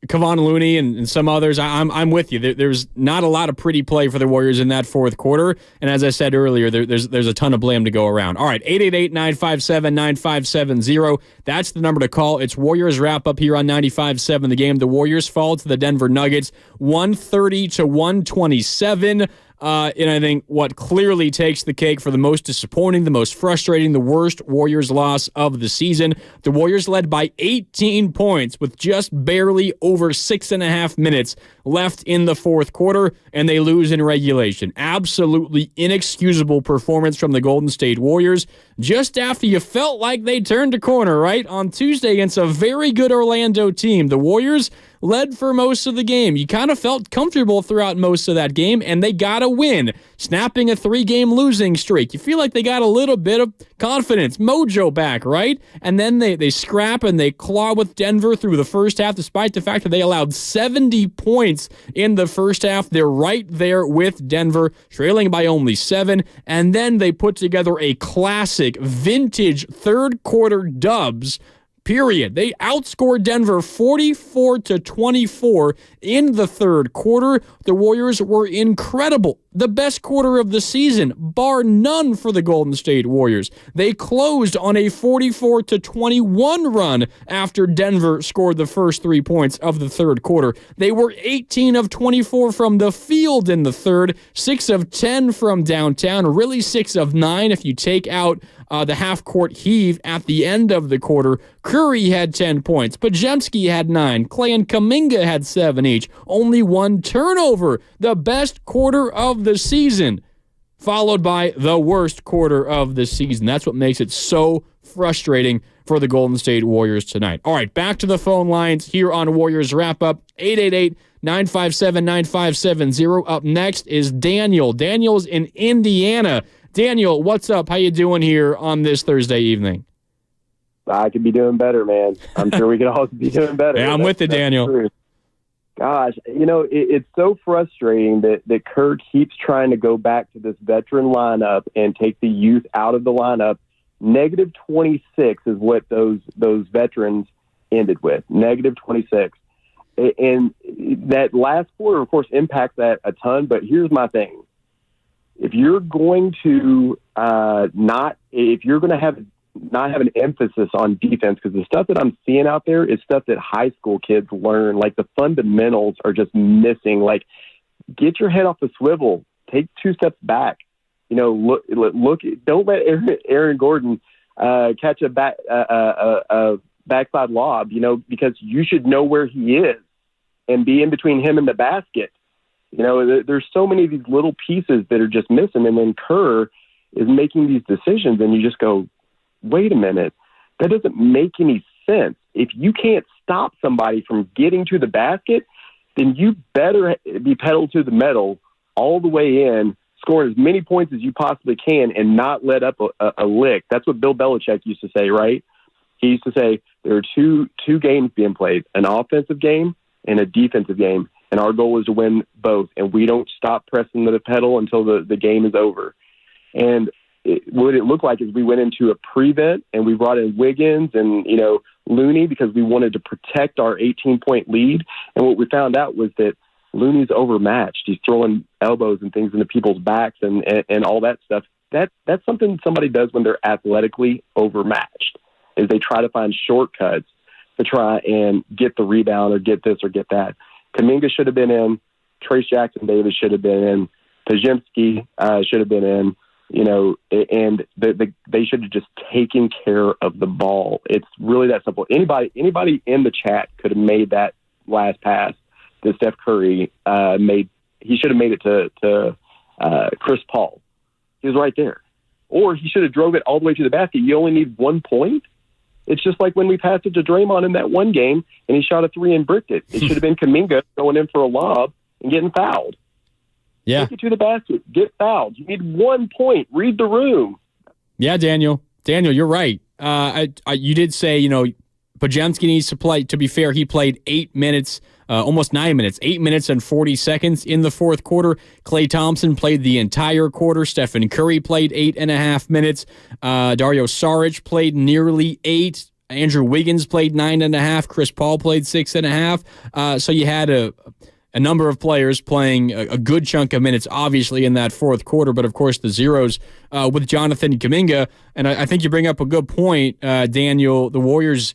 Kevon Looney and some others, I'm with you. There's not a lot of pretty play for the Warriors in that fourth quarter. And as I said earlier, there's a ton of blame to go around. All right, 888-957-9570. That's the number to call. It's Warriors wrap-up here on 95.7 The Game. The Warriors fall to the Denver Nuggets 130-127. And I think what clearly takes the cake for the most disappointing, the most frustrating, the worst Warriors loss of the season. The Warriors led by 18 points with just barely over 6.5 minutes left in the fourth quarter, and they lose in regulation. Absolutely inexcusable performance from the Golden State Warriors just after you felt like they turned a corner, right? On Tuesday against a very good Orlando team. The Warriors led for most of the game. You kind of felt comfortable throughout most of that game, and they got a win, snapping a 3-game losing streak. You feel like they got a little bit of confidence, mojo back, right? And then they scrap and they claw with Denver through the first half, despite the fact that they allowed 70 points in the first half. They're right there with Denver, trailing by only 7, and then they put together a classic, vintage third-quarter dubs. Period. They outscored Denver 44-24 in the third quarter. The Warriors were incredible. The best quarter of the season, bar none for the Golden State Warriors. They closed on a 44-21 run after Denver scored the first 3 points of the third quarter. They were 18 of 24 from the field in the third, 6 of 10 from downtown, really 6 of 9 if you take out the half-court heave at the end of the quarter. Curry had 10 points. Podziemski had 9. Clay and Kuminga had 7 each. Only 1 turnover. The best quarter of the season, followed by the worst quarter of the season. That's what makes it so frustrating for the Golden State Warriors tonight. All right, back to the phone lines here on Warriors Wrap-Up. 888-957-9570. Up next is Daniel. Daniel's in Indiana. Daniel, what's up? How you doing here on this Thursday evening? I could be doing better, man. I'm sure we could all be doing better. Yeah, I'm with you, Daniel. True. Gosh, it's so frustrating that Kerr keeps trying to go back to this veteran lineup and take the youth out of the lineup. Negative 26 is what those veterans ended with. Negative 26. And that last quarter, of course, impacts that a ton. But here's my thing. If you're going to not have an emphasis on defense, because the stuff that I'm seeing out there is stuff that high school kids learn. Like the fundamentals are just missing. Like, get your head off the swivel, take 2 steps back. Look. Don't let Aaron Gordon catch a backside lob. Because you should know where he is and be in between him and the basket. There's so many of these little pieces that are just missing, and then Kerr is making these decisions, and you just go, wait a minute, that doesn't make any sense. If you can't stop somebody from getting to the basket, then you better be pedal to the metal all the way in, score as many points as you possibly can, and not let up a lick. That's what Bill Belichick used to say, right? He used to say there are two games being played, an offensive game and a defensive game, and our goal is to win both, and we don't stop pressing the pedal until the game is over. And what it looked like is we went into a prevent and we brought in Wiggins and, Looney because we wanted to protect our 18-point lead. And what we found out was that Looney's overmatched. He's throwing elbows and things into people's backs and all that stuff. That's something somebody does when they're athletically overmatched, is they try to find shortcuts to try and get the rebound or get this or get that. Kuminga should have been in. Trace Jackson-Davis should have been in. Pajemski should have been in. And they should have just taken care of the ball. It's really that simple. Anybody in the chat could have made that last pass that Steph Curry made. He should have made it to Chris Paul. He was right there. Or he should have drove it all the way to the basket. You only need 1 point. It's just like when we passed it to Draymond in that one game and he shot a three and bricked it. It should have been Kuminga going in for a lob and getting fouled. Yeah. Take it to the basket. Get fouled. You need 1 point. Read the room. Yeah, Daniel, you're right. You did say, Pajemski needs to play. To be fair, he played 8 minutes, almost 9 minutes, 8 minutes and 40 seconds in the fourth quarter. Klay Thompson played the entire quarter. Stephen Curry played 8.5 minutes. Dario Saric played nearly 8. Andrew Wiggins played 9.5. Chris Paul played 6.5. So you had a number of players playing a good chunk of minutes, obviously, in that fourth quarter, but of course the zeros with Jonathan Kuminga. And I think you bring up a good point, Daniel. The Warriors'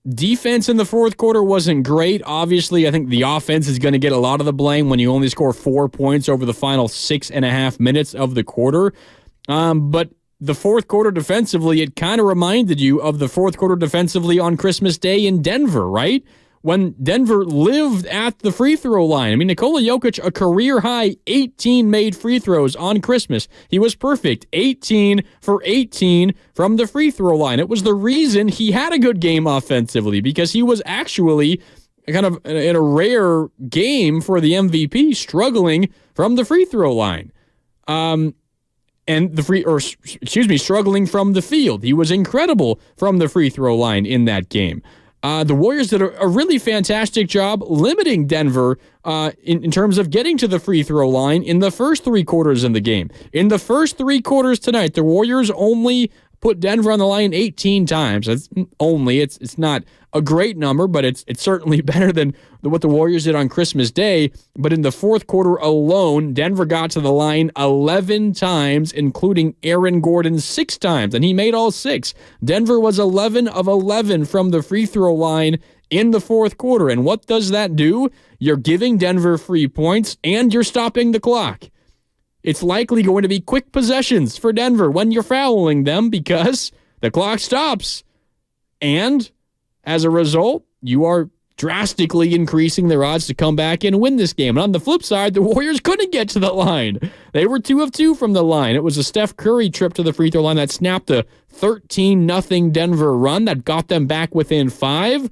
defense in the fourth quarter wasn't great. Obviously, I think the offense is going to get a lot of the blame when you only score 4 points over the final 6.5 minutes of the quarter. But the fourth quarter defensively, it kind of reminded you of the fourth quarter defensively on Christmas Day in Denver, right? When Denver lived at the free throw line. I mean, Nikola Jokic, a career-high 18 made free throws on Christmas. He was perfect, 18 for 18 from the free throw line. It was the reason he had a good game offensively, because he was actually kind of in a rare game for the MVP, struggling from the free throw line. Struggling from the field. He was incredible from the free throw line in that game. The Warriors did a really fantastic job limiting Denver in terms of getting to the free throw line in the first 3 quarters in the game. In the first 3 quarters tonight, the Warriors only put Denver on the line 18 times. That's only. It's not a great number, but it's certainly better than what the Warriors did on Christmas Day. But in the fourth quarter alone, Denver got to the line 11 times, including Aaron Gordon 6 times, and he made all 6. Denver was 11 of 11 from the free throw line in the fourth quarter. And what does that do? You're giving Denver free points, and you're stopping the clock. It's likely going to be quick possessions for Denver when you're fouling them, because the clock stops. And as a result, you are drastically increasing their odds to come back and win this game. And on the flip side, the Warriors couldn't get to the line. They were 2 of 2 from the line. It was a Steph Curry trip to the free throw line that snapped a 13-0 Denver run that got them back within 5.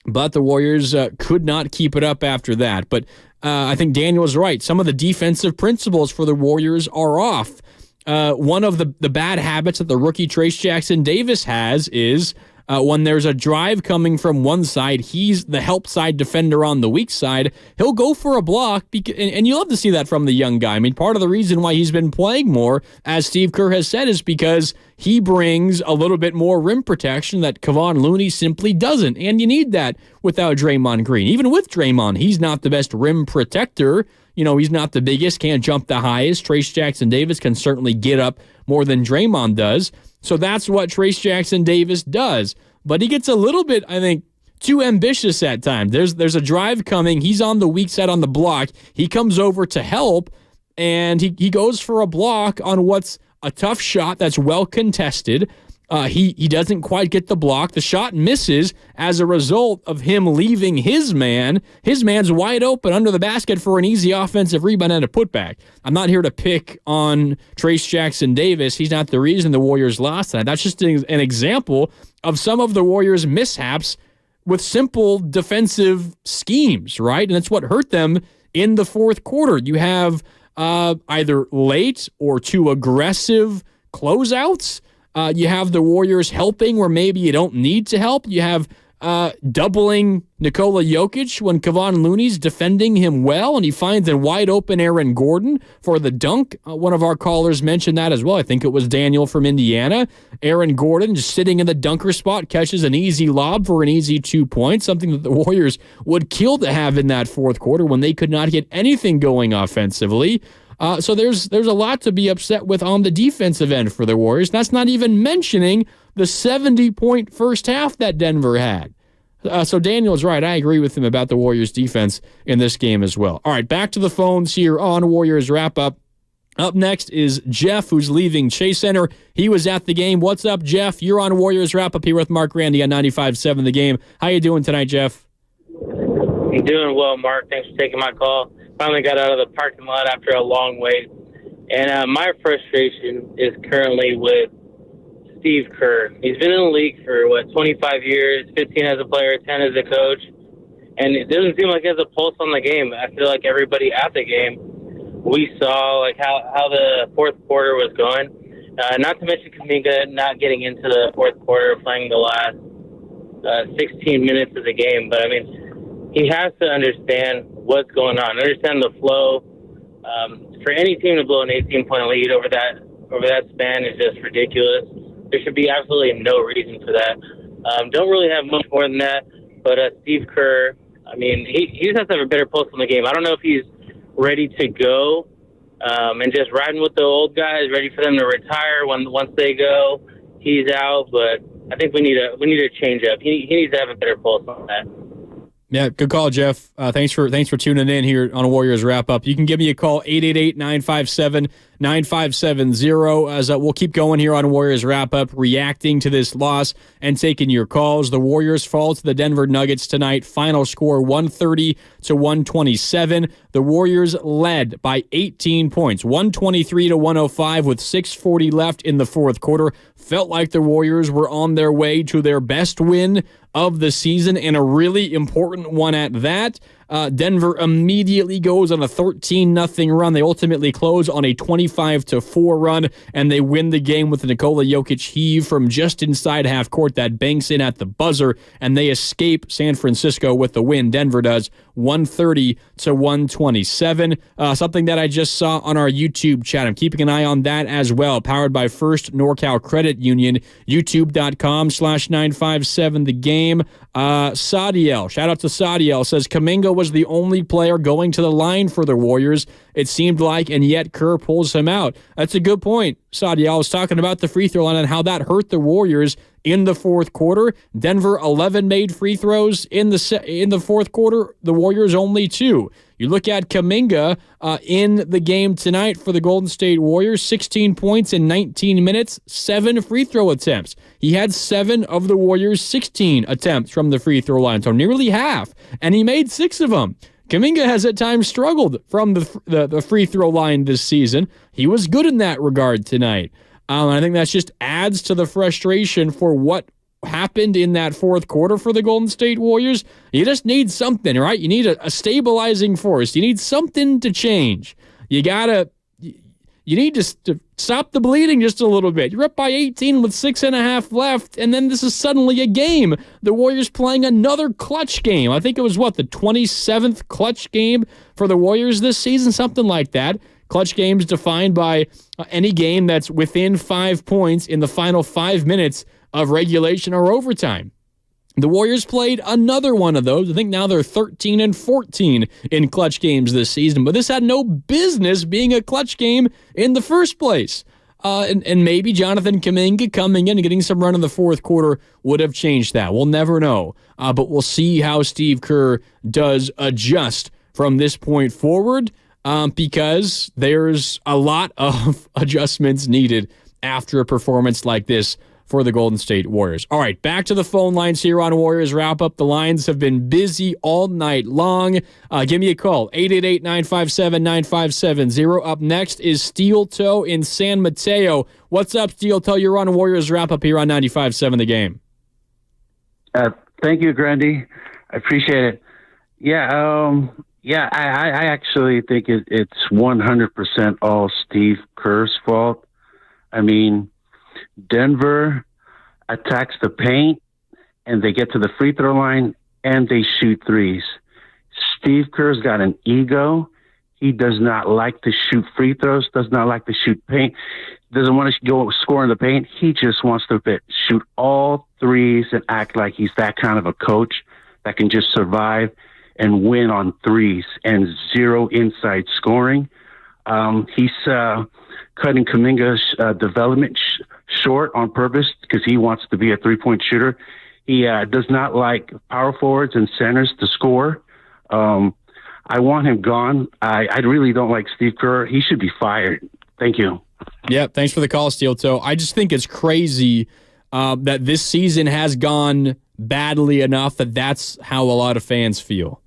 But the Warriors could not keep it up after that. But I think Daniel was right. Some of the defensive principles for the Warriors are off. One of the bad habits that the rookie Trace Jackson-Davis has is when there's a drive coming from one side, he's the help side defender on the weak side. He'll go for a block, and you love to see that from the young guy. I mean, part of the reason why he's been playing more, as Steve Kerr has said, is because he brings a little bit more rim protection that Kevon Looney simply doesn't, and you need that without Draymond Green. Even with Draymond, he's not the best rim protector. He's not the biggest, can't jump the highest. Trace Jackson-Davis can certainly get up more than Draymond does. So that's what Trace Jackson-Davis does. But he gets a little bit, I think, too ambitious at times. There's a drive coming. He's on the weak side on the block. He comes over to help, and he goes for a block on what's a tough shot that's well contested. He doesn't quite get the block. The shot misses as a result of him leaving his man. His man's wide open under the basket for an easy offensive rebound and a putback. I'm not here to pick on Trace Jackson-Davis. He's not the reason the Warriors lost that. That's just an example of some of the Warriors' mishaps with simple defensive schemes, right? And that's what hurt them in the fourth quarter. You have either late or too aggressive closeouts. You have the Warriors helping where maybe you don't need to help. You have doubling Nikola Jokic when Kevon Looney's defending him well, and he finds a wide open Aaron Gordon for the dunk. One of our callers mentioned that as well. I think it was Daniel from Indiana. Aaron Gordon just sitting in the dunker spot, catches an easy lob for an easy 2 points, something that the Warriors would kill to have in that fourth quarter when they could not get anything going offensively. So there's a lot to be upset with on the defensive end for the Warriors. That's not even mentioning the 70-point first half that Denver had. So Daniel's right. I agree with him about the Warriors' defense in this game as well. All right, back to the phones here on Warriors Wrap-Up. Up next is Jeff, who's leaving Chase Center. He was at the game. What's up, Jeff? You're on Warriors Wrap-Up here with Mark Randy on 95.7 The Game. How you doing tonight, Jeff? I'm doing well, Mark. Thanks for taking my call. Finally got out of the parking lot after a long wait. And my frustration is currently with Steve Kerr. He's been in the league for, 25 years, 15 as a player, 10 as a coach. And it doesn't seem like he has a pulse on the game. I feel like everybody at the game, we saw how the fourth quarter was going. Not to mention Kuminga not getting into the fourth quarter, playing the last 16 minutes of the game. But, I mean, he has to understand what's going on, understand the flow. For any team to blow an 18-point lead over that span is just ridiculous. There should be absolutely no reason for that. Don't really have much more than that. But Steve Kerr, I mean, he just has to have a better pulse on the game. I don't know if he's ready to go and just riding with the old guys, ready for them to retire once they go. He's out, but I think we need a change up. He needs to have a better pulse on that. Yeah, good call, Jeff. Thanks for tuning in here on Warriors Wrap Up. You can give me a call, 888-957-9570, as we'll keep going here on Warriors Wrap Up, reacting to this loss and taking your calls. The Warriors fall to the Denver Nuggets tonight. Final score 130-127. The Warriors led by 18 points, 123-105 with 6:40 left in the fourth quarter. Felt like the Warriors were on their way to their best win of the season, and a really important one at that. Denver immediately goes on a 13-0 run. They ultimately close on a 25-4 run, and they win the game with a Nikola Jokic heave from just inside half court that banks in at the buzzer, and they escape San Francisco with the win. Denver does 130-127. Something that I just saw on our YouTube chat. I'm keeping an eye on that as well. Powered by First NorCal Credit Union, youtube.com/957 The Game. Sadiel, shout out to Sadiel, says Kuminga was the only player going to the line for the Warriors, it seemed like, and yet Kerr pulls him out. That's a good point, Sadiel. I was talking about the free throw line and how that hurt the Warriors in the fourth quarter. Denver 11 made free throws in the fourth quarter. The Warriors only 2. You look at Kuminga in the game tonight for the Golden State Warriors, 16 points in 19 minutes, 7 free throw attempts. He had 7 of the Warriors' 16 attempts from the free throw line, so nearly half, and he made 6 of them. Kuminga has at times struggled from the free throw line this season. He was good in that regard tonight. I think that just adds to the frustration for what happened in that fourth quarter for the Golden State Warriors. You just need something, right? You need a stabilizing force. You need something to change. You need to stop the bleeding just a little bit. You're up by 18 with 6.5 left, and then this is suddenly a game. The Warriors playing another clutch game. I think it was, the 27th clutch game for the Warriors this season, something like that. Clutch games defined by any game that's within 5 points in the final 5 minutes of regulation or overtime. The Warriors played another one of those. I think now they're 13-14 in clutch games this season, but this had no business being a clutch game in the first place. And maybe Jonathan Kuminga coming in and getting some run in the fourth quarter would have changed that. We'll never know, but we'll see how Steve Kerr does adjust from this point forward, because there's a lot of adjustments needed after a performance like this for the Golden State Warriors. All right, back to the phone lines here on Warriors Wrap Up. The lines have been busy all night long. Give me a call, 888-957-9570. Up next is Steel Toe in San Mateo. What's up, Steel Toe? You're on Warriors Wrap Up here on 95.7 The Game. Thank you, Grandy. I appreciate it. I actually think it's 100% all Steve Kerr's fault. I mean, Denver attacks the paint, and they get to the free throw line, and they shoot threes. Steve Kerr's got an ego. He does not like to shoot free throws, does not like to shoot paint, doesn't want to go score in the paint. He just wants to shoot all threes and act like he's that kind of a coach that can just survive and win on threes and zero inside scoring. He's cutting Kuminga's development short on purpose because he wants to be a three-point shooter. He does not like power forwards and centers to score. I want him gone. I really don't like Steve Kerr. He should be fired. Thank you. Yeah, thanks for the call, Steel Toe. I just think it's crazy that this season has gone badly enough that that's how a lot of fans feel.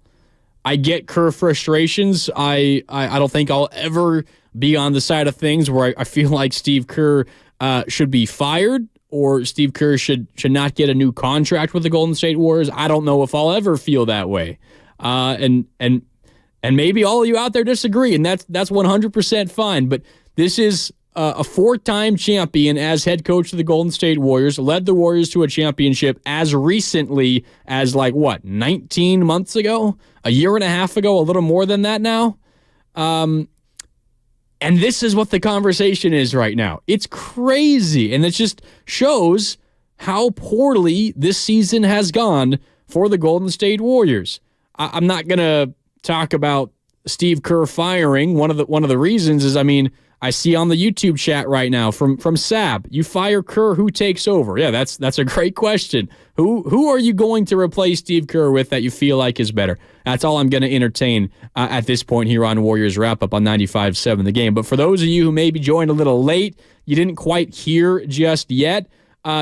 I get Kerr frustrations. I don't think I'll ever be on the side of things where I feel like Steve Kerr should be fired or Steve Kerr should not get a new contract with the Golden State Warriors. I don't know if I'll ever feel that way. And maybe all of you out there disagree, and that's 100% fine. But this is a four-time champion as head coach of the Golden State Warriors, led the Warriors to a championship as recently as 19 months ago, a year and a half ago, a little more than that now. And this is what the conversation is right now. It's crazy, and it just shows how poorly this season has gone for the Golden State Warriors. I'm not going to talk about Steve Kerr firing. One of the reasons is, I see on the YouTube chat right now from Sab, you fire Kerr, who takes over? Yeah, that's a great question. Who are you going to replace Steve Kerr with that you feel like is better? That's all I'm going to entertain at this point here on Warriors Wrap Up on 95.7 The Game. But for those of you who maybe joined a little late, you didn't quite hear just yet,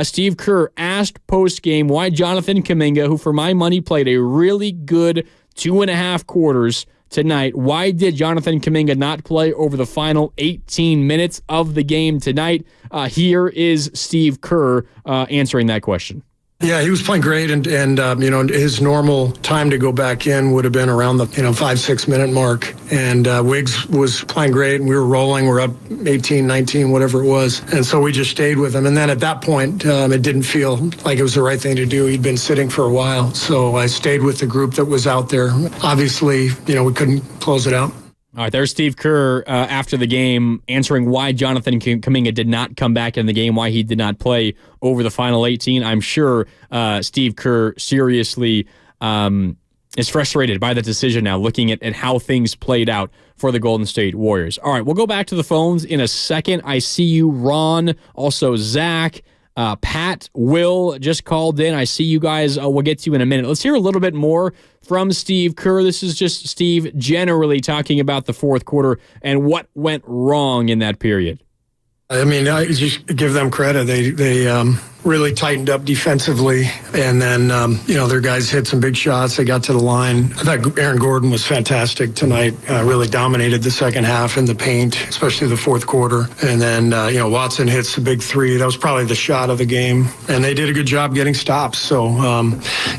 Steve Kerr asked post-game why Jonathan Kuminga, who for my money played a really good 2.5 quarters tonight, why did Jonathan Kuminga not play over the final 18 minutes of the game tonight? Here is Steve Kerr answering that question. Yeah, he was playing great, and his normal time to go back in would have been around the 5-6 minute mark. And Wiggs was playing great, and we were rolling. We're up 18, 19, whatever it was, and so we just stayed with him. And then at that point, it didn't feel like it was the right thing to do. He'd been sitting for a while, so I stayed with the group that was out there. Obviously, we couldn't close it out. All right, there's Steve Kerr after the game answering why Jonathan Kuminga did not come back in the game, why he did not play over the final 18. I'm sure Steve Kerr seriously is frustrated by the decision now, looking at how things played out for the Golden State Warriors. All right, we'll go back to the phones in a second. I see you, Ron, also Zach. Pat, Will just called in. I see you guys. We'll get to you in a minute. Let's hear a little bit more from Steve Kerr. This is just Steve generally talking about the fourth quarter and what went wrong in that period. I just give them credit. They really tightened up defensively, and then their guys hit some big shots. They got to the line. I thought Aaron Gordon was fantastic tonight. Really dominated the second half in the paint, especially the fourth quarter. And then Watson hits the big three. That was probably the shot of the game, and they did a good job getting stops. So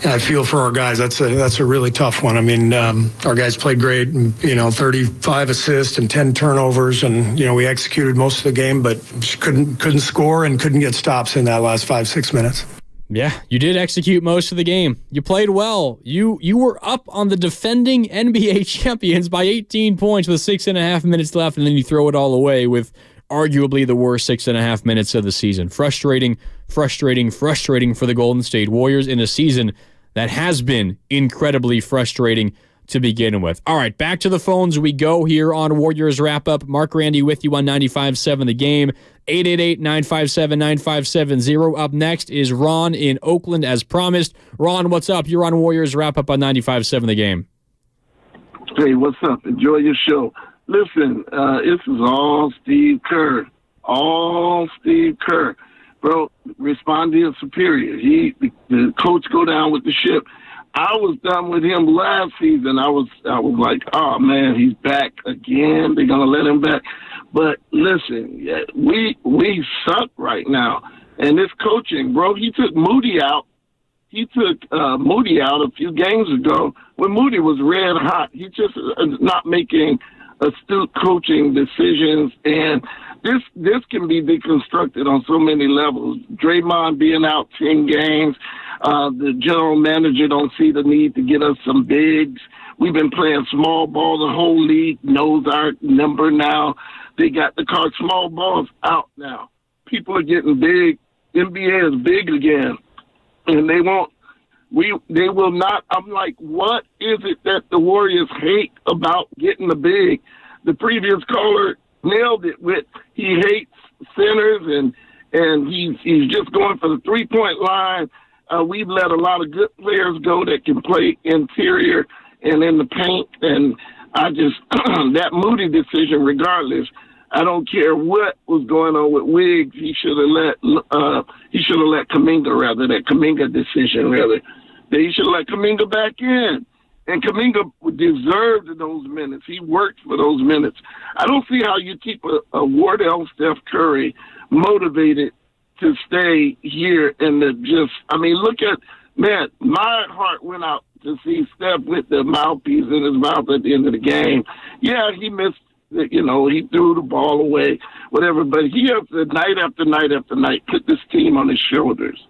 I feel for our guys. That's a really tough one. Our guys played great. 35 assists and 10 turnovers, and we executed most of the game, but just couldn't score and couldn't get stops in that last 5-6 minutes. Yeah, you did execute most of the game. You played well. You were up on the defending NBA champions by 18 points with 6.5 minutes left, and then you throw it all away with arguably the worst 6.5 minutes of the season. Frustrating for the Golden State Warriors in a season that has been incredibly frustrating to begin with. All right, back to the phones we go here on Warriors Wrap Up. Mark Randy with you on 95.7 The Game. 888-957-9570. Up next is Ron in Oakland as promised. Ron, what's up? You're on Warriors Wrap Up on 95.7 The Game. Hey, what's up? Enjoy your show. Listen, this is all Steve Kerr. All Steve Kerr. Bro, respond to your superior. The coach go down with the ship. I was done with him last season. I was like, oh man, he's back again. They're gonna let him back. But listen, we suck right now. And this coaching, bro, he took Moody out. He took Moody out a few games ago when Moody was red hot. He just not making astute coaching decisions, and this can be deconstructed on so many levels. Draymond being out 10 games. The general manager don't see the need to get us some bigs. We've been playing small ball. The whole league knows our number now. They got the card small balls out now. People are getting big. NBA is big again, and they won't. They will not. I'm like, what is it that the Warriors hate about getting the big? The previous caller nailed it with he hates centers and he's just going for the 3-point line. We've let a lot of good players go that can play interior and in the paint, and I just that Moody decision, regardless. I don't care what was going on with Wiggs. He should have let Kuminga, rather, that Kuminga decision, rather. He should have let Kuminga back in. And Kuminga deserved those minutes. He worked for those minutes. I don't see how you keep a Wardell Steph Curry motivated to stay here and to just, I mean, look at, man, my heart went out to see Steph with the mouthpiece in his mouth at the end of the game. Yeah, he missed. You know, he threw the ball away, whatever, but he has to, night after night after night, put this team on his shoulders.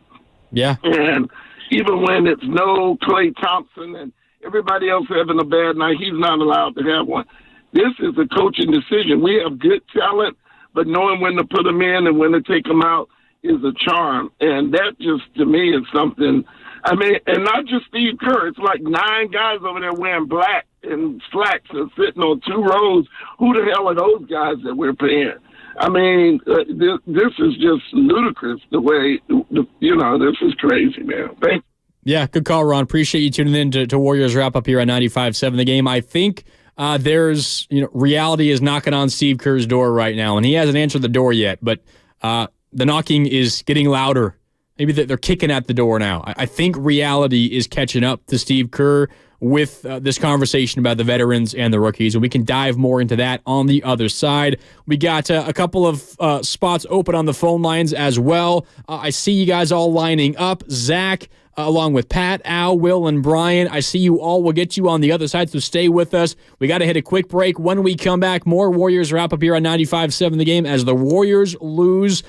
Yeah. And even when it's no Klay Thompson and everybody else having a bad night, he's not allowed to have one. This is a coaching decision. We have good talent, but knowing when to put them in and when to take them out is a charm. And that just, to me, is something. I mean, and not just Steve Kerr. It's like 9 guys over there wearing black and slacks and sitting on 2 rows. Who the hell are those guys that we're paying? I mean, this is just ludicrous the way, this is crazy, man. Thank you. Yeah, good call, Ron. Appreciate you tuning in to Warriors Wrap Up here on 95.7 The Game. I think there's, reality is knocking on Steve Kerr's door right now, and he hasn't answered the door yet, but the knocking is getting louder. Maybe they're kicking at the door now. I think reality is catching up to Steve Kerr with this conversation about the veterans and the rookies, and we can dive more into that on the other side. We got a couple of spots open on the phone lines as well. I see you guys all lining up. Zach, along with Pat, Al, Will, and Brian. I see you all. We'll get you on the other side, so stay with us. We got to hit a quick break. When we come back, more Warriors Wrap Up here on 95.7 The Game as the Warriors lose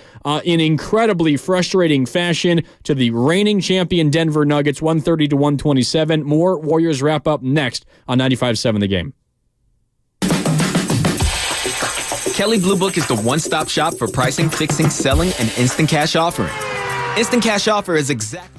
in incredibly frustrating fashion to the reigning champion Denver Nuggets, 130-127. More Warriors Wrap Up next on 95.7 The Game. Kelley Blue Book is the one-stop shop for pricing, fixing, selling, and instant cash offering. Instant cash offer is exactly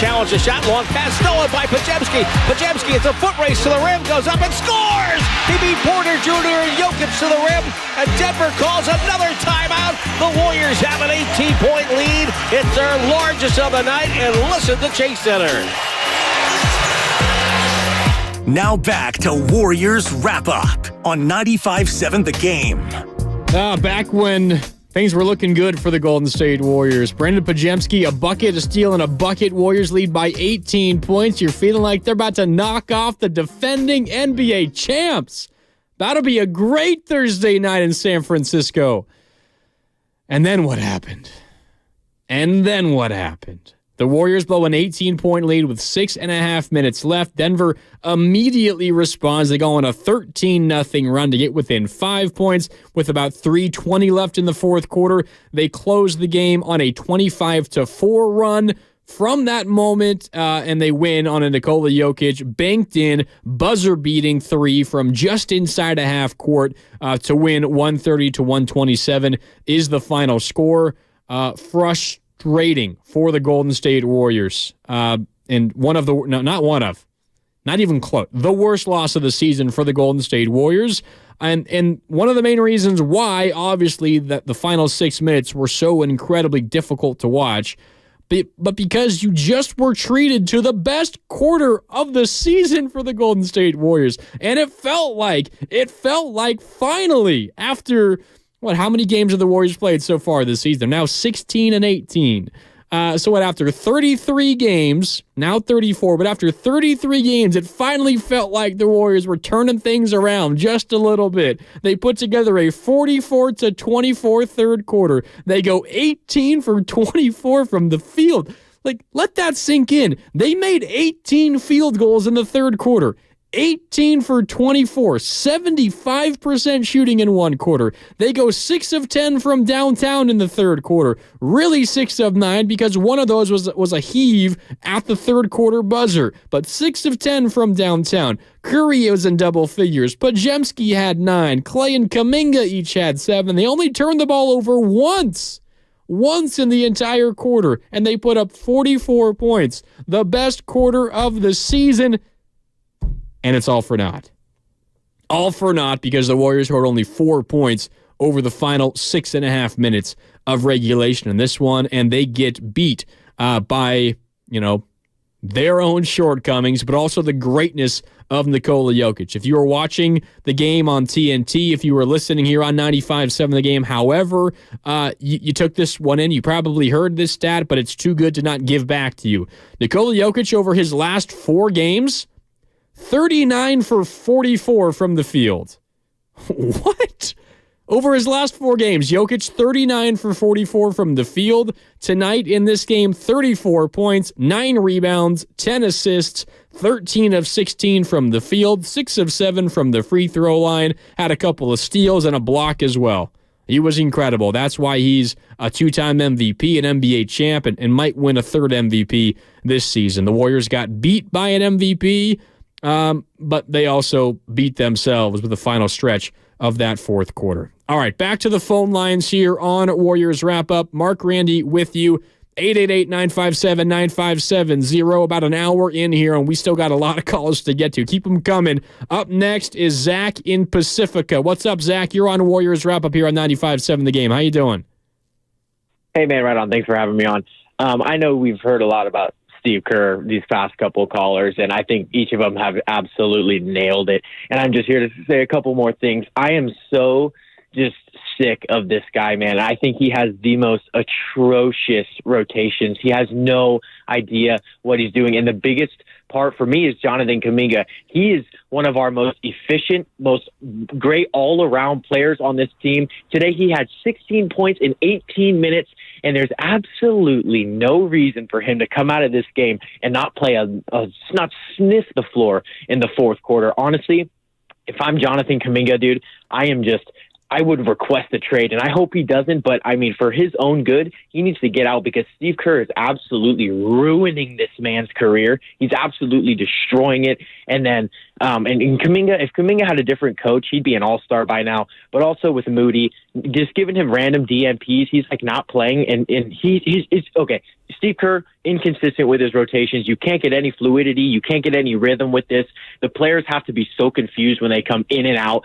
Challenge the shot, long pass stolen by Podziemski. Podziemski, it's a foot race to the rim, goes up and scores! He beat Porter Jr. and Jokic to the rim, and Denver calls another timeout. The Warriors have an 18-point lead. It's their largest of the night, and listen to Chase Center. Now back to Warriors Wrap-Up on 95.7 The Game. Back when things were looking good for the Golden State Warriors. Brandon Podziemski, a bucket, a steal, and a bucket. Warriors lead by 18 points. You're feeling like they're about to knock off the defending NBA champs. That'll be a great Thursday night in San Francisco. And then what happened? The Warriors blow an 18-point lead with 6.5 minutes left. Denver immediately responds. They go on a 13-0 run to get within 5 points with about 3:20 left in the fourth quarter. They close the game on a 25-4 run. From that moment, and they win on a Nikola Jokic banked-in, buzzer-beating three from just inside a half court to win 130-127 is the final score. Frustrating for the Golden State Warriors. And not even close. The worst loss of the season for the Golden State Warriors. And one of the main reasons why, obviously, that the final 6 minutes were so incredibly difficult to watch, but because you just were treated to the best quarter of the season for the Golden State Warriors. And it felt like finally, after how many games have the Warriors played so far this season? They're now 16-18. After 33 games, now 34, but after 33 games, it finally felt like the Warriors were turning things around just a little bit. They put together a 44-24 third quarter. They go 18 for 24 from the field. Let that sink in. They made 18 field goals in the third quarter. 18 for 24, 75% shooting in one quarter. They go 6 of 10 from downtown in the third quarter. Really 6 of 9 because one of those was a heave at the third quarter buzzer. But 6 of 10 from downtown. Curry was in double figures. Podziemski had 9. Clay and Kuminga each had 7. They only turned the ball over once in the entire quarter, and they put up 44 points. The best quarter of the season. And it's all for naught. All for naught because the Warriors scored only 4 points over the final 6.5 minutes of regulation in this one, and they get beat by, their own shortcomings, but also the greatness of Nikola Jokic. If you were watching the game on TNT, if you were listening here on 95.7 The Game, however you took this one in, you probably heard this stat, but it's too good to not give back to you. Nikola Jokic over his last 4 games, 39 for 44 from the field. What? Over his last 4 games, Jokic 39 for 44 from the field. Tonight in this game, 34 points, 9 rebounds, 10 assists, 13 of 16 from the field, 6 of 7 from the free throw line, had a couple of steals and a block as well. He was incredible. That's why he's a 2-time MVP, an NBA champ, and might win a 3rd MVP this season. The Warriors got beat by an MVP, but they also beat themselves with the final stretch of that 4th quarter. All right, back to the phone lines here on Warriors Wrap-Up. Mark Randy with you, 888-957-9570. About an hour in here, and we still got a lot of calls to get to. Keep them coming. Up next is Zach in Pacifica. What's up, Zach? You're on Warriors Wrap-Up here on 95.7 The Game. How you doing? Hey, man, right on. Thanks for having me on. I know we've heard a lot about Steve Kerr, these past couple callers, and I think each of them have absolutely nailed it. And I'm just here to say a couple more things. I am so just sick of this guy, man. I think he has the most atrocious rotations. He has no idea what he's doing. And the biggest part for me is Jonathan Kuminga. He is one of our most efficient, most great all-around players on this team. Today he had 16 points in 18 minutes, and there's absolutely no reason for him to come out of this game and not play not sniff the floor in the 4th quarter. Honestly, if I'm Jonathan Kuminga, dude, I would request a trade, and I hope he doesn't, but I mean, for his own good, he needs to get out because Steve Kerr is absolutely ruining this man's career. He's absolutely destroying it. And then, and Kuminga, if Kuminga had a different coach, he'd be an all-star by now, but also with Moody, just giving him random DMPs, he's like not playing, and he's okay. Steve Kerr, inconsistent with his rotations. You can't get any fluidity. You can't get any rhythm with this. The players have to be so confused when they come in and out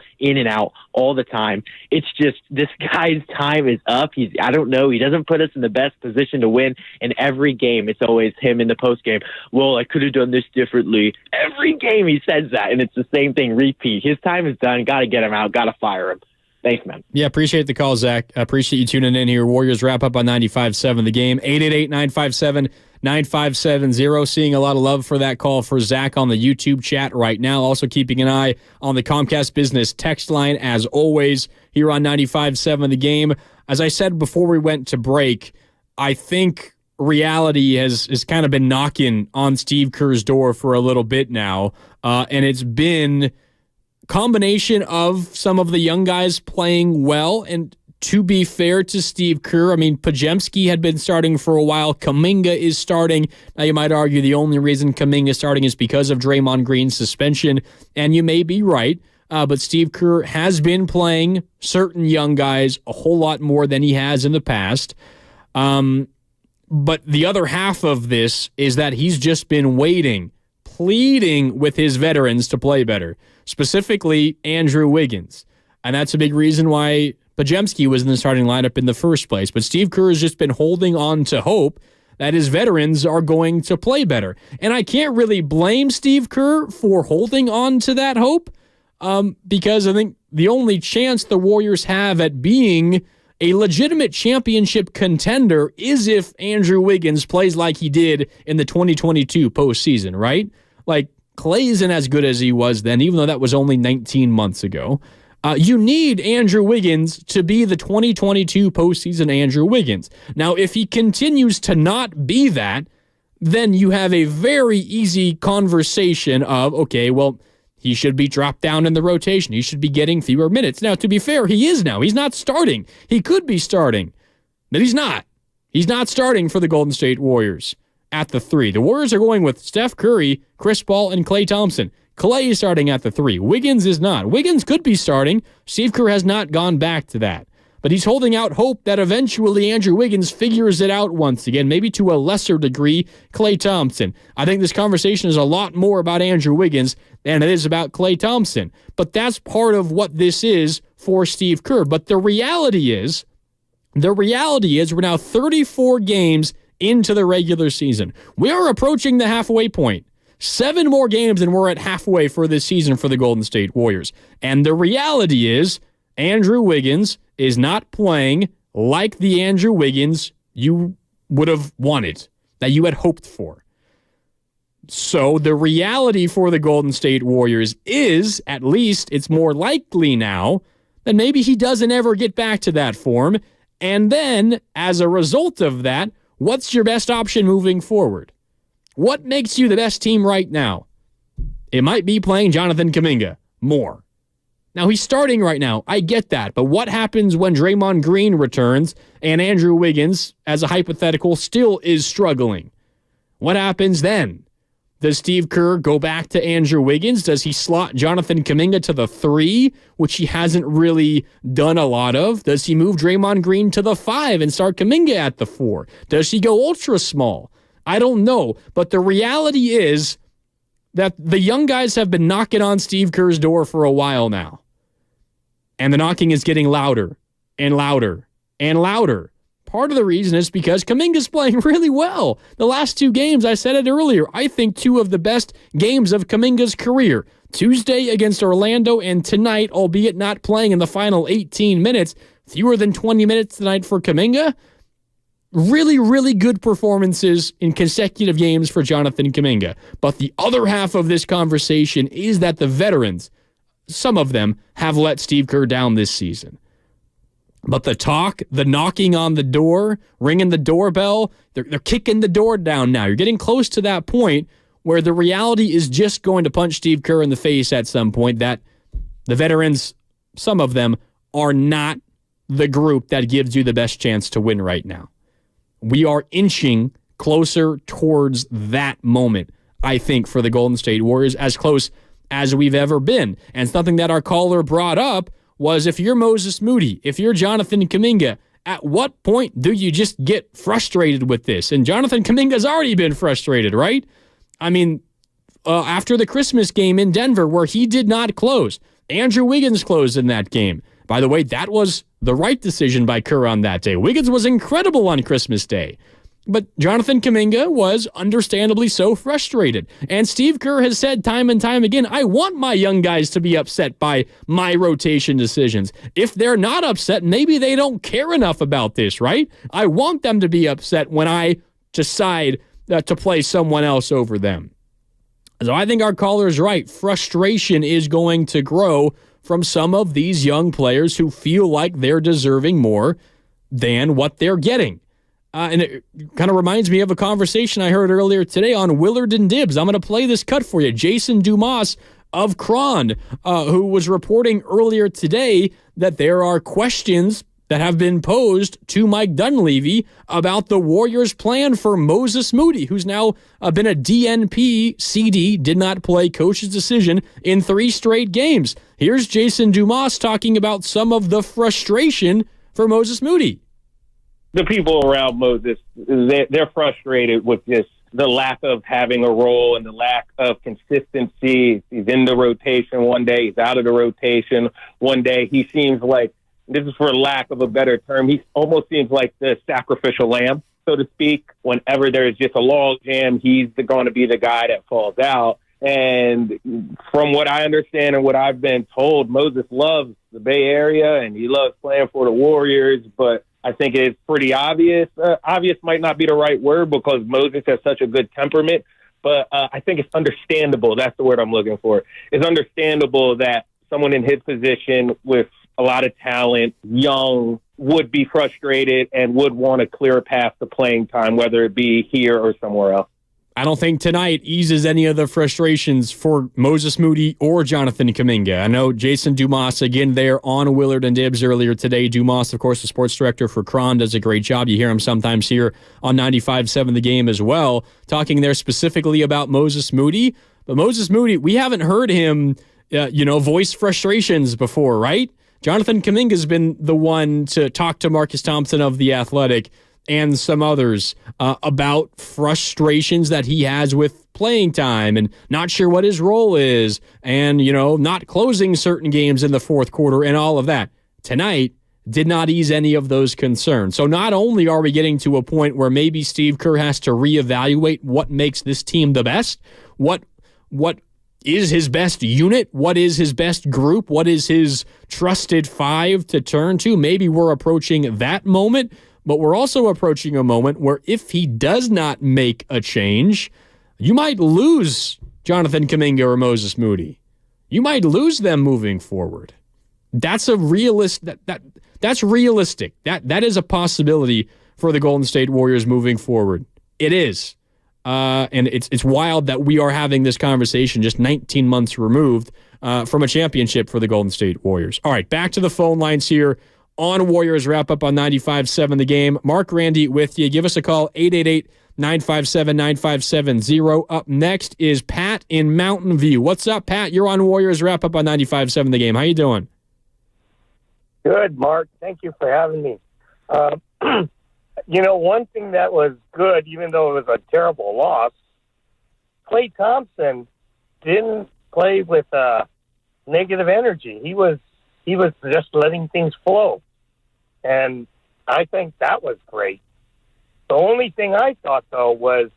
all the time. It's just, this guy's time is up. I don't know. He doesn't put us in the best position to win. And every game, it's always him in the postgame. Well, I could have done this differently. Every game he says that, and it's the same thing, repeat. His time is done. Got to get him out. Got to fire him. Thanks, man. Yeah, appreciate the call, Zach. I appreciate you tuning in here. Warriors Wrap-Up on 95.7 The Game. 888-957-9570. Seeing a lot of love for that call for Zach on the YouTube chat right now. Also keeping an eye on the Comcast Business text line, as always, here on 95.7 The Game. As I said before we went to break, I think reality has kind of been knocking on Steve Kerr's door for a little bit now, and it's been combination of some of the young guys playing well, and to be fair to Steve Kerr, I mean, Podziemski had been starting for a while. Kuminga is starting. Now, you might argue the only reason Kuminga is starting is because of Draymond Green's suspension, and you may be right, but Steve Kerr has been playing certain young guys a whole lot more than he has in the past. But the other half of this is that he's just been pleading with his veterans to play better, specifically Andrew Wiggins. And that's a big reason why Podziemski was in the starting lineup in the first place. But Steve Kerr has just been holding on to hope that his veterans are going to play better. And I can't really blame Steve Kerr for holding on to that hope, because I think the only chance the Warriors have at being a legitimate championship contender is if Andrew Wiggins plays like he did in the 2022 postseason, right? Like, Clay isn't as good as he was then, even though that was only 19 months ago. You need Andrew Wiggins to be the 2022 postseason Andrew Wiggins. Now, if he continues to not be that, then you have a very easy conversation of, okay, well, He should be dropped down in the rotation. He should be getting fewer minutes. Now, to be fair, he is now. He's not starting. He could be starting, but he's not. He's not starting for the Golden State Warriors at the 3. The Warriors are going with Steph Curry, Chris Paul, and Klay Thompson. Klay is starting at the 3. Wiggins is not. Wiggins could be starting. Steve Kerr has not gone back to that. But he's holding out hope that eventually Andrew Wiggins figures it out once again, maybe to a lesser degree, Klay Thompson. I think this conversation is a lot more about Andrew Wiggins than it is about Klay Thompson. But that's part of what this is for Steve Kerr. But the reality is we're now 34 games into the regular season. We are approaching the halfway point. 7 more games and we're at halfway for this season for the Golden State Warriors. And the reality is Andrew Wiggins is not playing like the Andrew Wiggins you would have wanted, that you had hoped for. So the reality for the Golden State Warriors is, at least it's more likely now, that maybe he doesn't ever get back to that form. And then, as a result of that, what's your best option moving forward? What makes you the best team right now? It might be playing Jonathan Kuminga more. Now, he's starting right now. I get that. But what happens when Draymond Green returns and Andrew Wiggins, as a hypothetical, still is struggling? What happens then? Does Steve Kerr go back to Andrew Wiggins? Does he slot Jonathan Kuminga to the 3, which he hasn't really done a lot of? Does he move Draymond Green to the 5 and start Kuminga at the 4? Does he go ultra small? I don't know. But the reality is that the young guys have been knocking on Steve Kerr's door for a while now. And the knocking is getting louder and louder and louder. Part of the reason is because Kuminga's playing really well. The last 2 games, I said it earlier, I think 2 of the best games of Kuminga's career. Tuesday against Orlando and tonight, albeit not playing in the final 18 minutes, fewer than 20 minutes tonight for Kuminga. Really, really good performances in consecutive games for Jonathan Kuminga. But the other half of this conversation is that the veterans, some of them, have let Steve Kerr down this season. But the talk, the knocking on the door, ringing the doorbell, they're kicking the door down now. You're getting close to that point where the reality is just going to punch Steve Kerr in the face at some point that the veterans, some of them, are not the group that gives you the best chance to win right now. We are inching closer towards that moment, I think, for the Golden State Warriors, as close as we've ever been. And something that our caller brought up was, if you're Moses Moody, if you're Jonathan Kuminga, at what point do you just get frustrated with this? And Jonathan Kuminga's already been frustrated, right? I mean, after the Christmas game in Denver where he did not close, Andrew Wiggins closed in that game. By the way, that was the right decision by Kerr on that day. Wiggins was incredible on Christmas Day. But Jonathan Kuminga was understandably so frustrated. And Steve Kerr has said time and time again, I want my young guys to be upset by my rotation decisions. If they're not upset, maybe they don't care enough about this, right? I want them to be upset when I decide to play someone else over them. So I think our caller is right. Frustration is going to grow from some of these young players who feel like they're deserving more than what they're getting. And it kind of reminds me of a conversation I heard earlier today on Willard and Dibs. I'm going to play this cut for you. Jason Dumas of Cron, who was reporting earlier today that there are questions that have been posed to Mike Dunleavy about the Warriors' plan for Moses Moody, who's now been a DNP CD, did not play, coach's decision in 3 straight games. Here's Jason Dumas talking about some of the frustration for Moses Moody. The people around Moses, they're frustrated with just the lack of having a role and the lack of consistency. He's in the rotation one day, he's out of the rotation one day. He seems like, this is for lack of a better term, he almost seems like the sacrificial lamb, so to speak. Whenever there's just a log jam, he's going to be the guy that falls out. And from what I understand and what I've been told, Moses loves the Bay Area and he loves playing for the Warriors, but I think it's pretty obvious. Obvious might not be the right word because Moses has such a good temperament, but I think it's understandable. That's the word I'm looking for. It's understandable that someone in his position with a lot of talent, young, would be frustrated and would want a clear path to playing time, whether it be here or somewhere else. I don't think tonight eases any of the frustrations for Moses Moody or Jonathan Kuminga. I know Jason Dumas, again, there on Willard and Dibs earlier today. Dumas, of course, the sports director for Cron, does a great job. You hear him sometimes here on 95.7 The Game as well, talking there specifically about Moses Moody. But Moses Moody, we haven't heard him, voice frustrations before, right? Jonathan Kuminga's been the one to talk to Marcus Thompson of The Athletic and some others about frustrations that he has with playing time and not sure what his role is and, not closing certain games in the fourth quarter and all of that. Tonight did not ease any of those concerns. So not only are we getting to a point where maybe Steve Kerr has to reevaluate what makes this team the best, what is his best unit, what is his best group, what is his trusted five to turn to. Maybe we're approaching that moment. But we're also approaching a moment where if he does not make a change, you might lose Jonathan Kuminga or Moses Moody. You might lose them moving forward. That's a that's realistic. That is a possibility for the Golden State Warriors moving forward. It is. And it's wild that we are having this conversation just 19 months removed from a championship for the Golden State Warriors. All right, back to the phone lines here on Warriors Wrap Up on 95.7 The Game. Mark Randy with you. Give us a call, 888-957-9570. Up next is Pat in Mountain View. What's up, Pat? You're on Warriors Wrap Up on 95.7 The Game. How you doing? Good, Mark. Thank you for having me. One thing that was good, even though it was a terrible loss, Klay Thompson didn't play with negative energy. He was just letting things flow. And I think that was great. The only thing I thought, though, was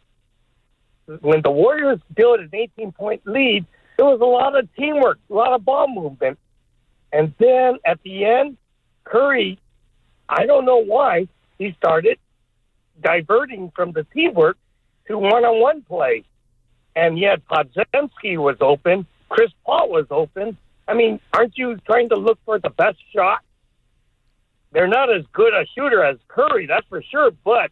when the Warriors built an 18-point lead, there was a lot of teamwork, a lot of ball movement. And then at the end, Curry, I don't know why, he started diverting from the teamwork to one-on-one play. And yet Podziemski was open, Chris Paul was open. I mean, aren't you trying to look for the best shot? They're not as good a shooter as Curry, that's for sure, but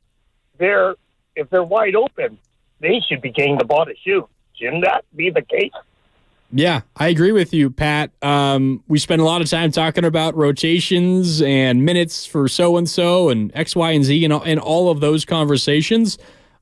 if they're wide open, they should be getting the ball to shoot. Shouldn't that be the case? Yeah, I agree with you, Pat. We spend a lot of time talking about rotations and minutes for so-and-so and X, Y, and Z and all of those conversations.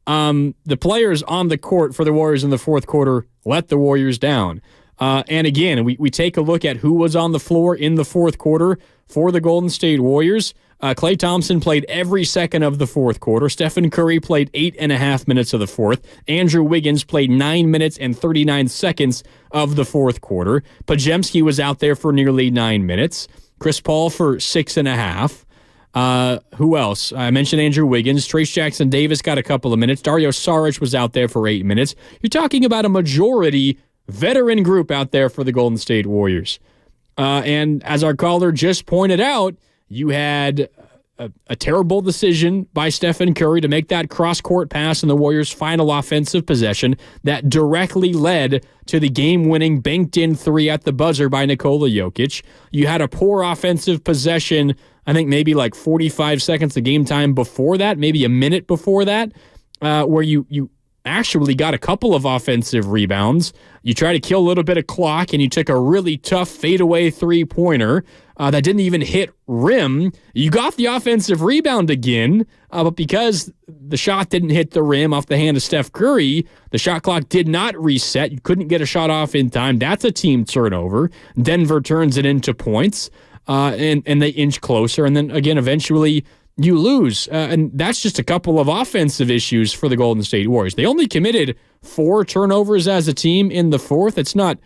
The players on the court for the Warriors in the fourth quarter let the Warriors down. And again, we take a look at who was on the floor in the fourth quarter for the Golden State Warriors. Klay Thompson played every second of the fourth quarter. Stephen Curry played 8.5 minutes of the fourth. Andrew Wiggins played 9 minutes and 39 seconds of the fourth quarter. Podziemski was out there for nearly 9 minutes. Chris Paul for 6.5. Who else? I mentioned Andrew Wiggins. Trace Jackson-Davis got a couple of minutes. Dario Saric was out there for 8 minutes. You're talking about a majority veteran group out there for the Golden State Warriors. And as our caller just pointed out, you had a terrible decision by Stephen Curry to make that cross-court pass in the Warriors' final offensive possession that directly led to the game-winning banked-in three at the buzzer by Nikola Jokic. You had a poor offensive possession, I think maybe like 45 seconds of game time before that, maybe a minute before that, where you actually got a couple of offensive rebounds. You tried to kill a little bit of clock, and you took a really tough fadeaway three-pointer that didn't even hit rim. You got the offensive rebound again, but because the shot didn't hit the rim off the hand of Steph Curry, the shot clock did not reset. You couldn't get a shot off in time. That's a team turnover. Denver turns it into points, and they inch closer, and then again, eventually you lose. And that's just a couple of offensive issues for the Golden State Warriors. They only committed 4 turnovers as a team in the fourth. It's not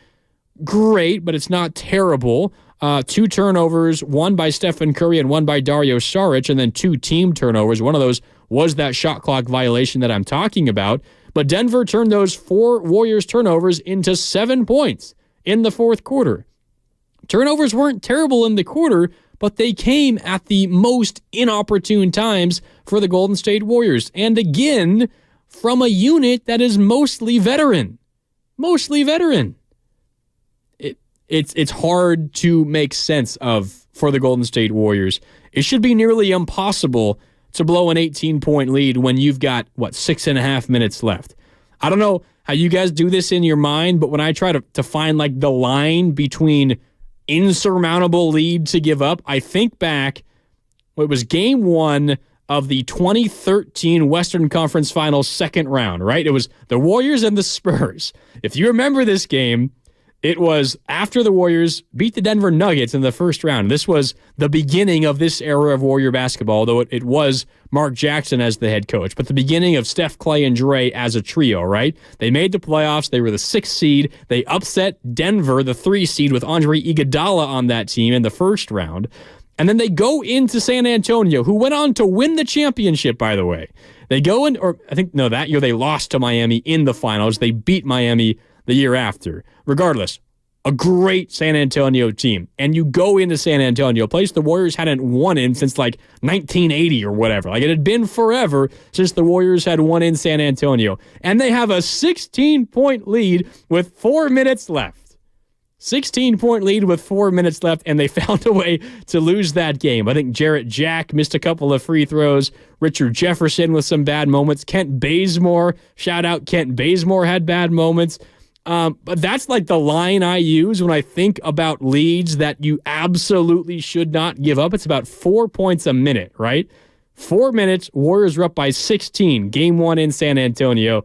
great, but it's not terrible. 2 turnovers, one by Stephen Curry and one by Dario Saric, and then 2 team turnovers. One of those was that shot clock violation that I'm talking about. But Denver turned those 4 Warriors turnovers into 7 points in the fourth quarter. Turnovers weren't terrible in the quarter, but they came at the most inopportune times for the Golden State Warriors. And again, from a unit that is mostly veteran. Mostly veteran. It's hard to make sense of for the Golden State Warriors. It should be nearly impossible to blow an 18-point lead when you've got, 6.5 minutes left. I don't know how you guys do this in your mind, but when I try to find like the line between insurmountable lead to give up, I think back, it was game 1 of the 2013 Western Conference Finals second round, right? It was the Warriors and the Spurs. If you remember this game, it was after the Warriors beat the Denver Nuggets in the first round. This was the beginning of this era of Warrior basketball, though it was Mark Jackson as the head coach, but the beginning of Steph, Clay, and Dre as a trio, right? They made the playoffs. They were the 6th seed. They upset Denver, the 3 seed, with Andre Iguodala on that team in the first round. And then they go into San Antonio, who went on to win the championship, by the way. They go in, or I think, no, that year they lost to Miami in the finals. They beat Miami the year after. Regardless, a great San Antonio team. And you go into San Antonio, a place the Warriors hadn't won in since like 1980 or whatever. Like it had been forever since the Warriors had won in San Antonio. And they have a 16-point lead with 4 minutes left. 16-point lead with 4 minutes left, and they found a way to lose that game. I think Jarrett Jack missed a couple of free throws. Richard Jefferson with some bad moments. Kent Bazemore, shout out Kent Bazemore, had bad moments. But that's like the line I use when I think about leads that you absolutely should not give up. It's about 4 points a minute, right? 4 minutes, Warriors were up by 16, game 1 in San Antonio,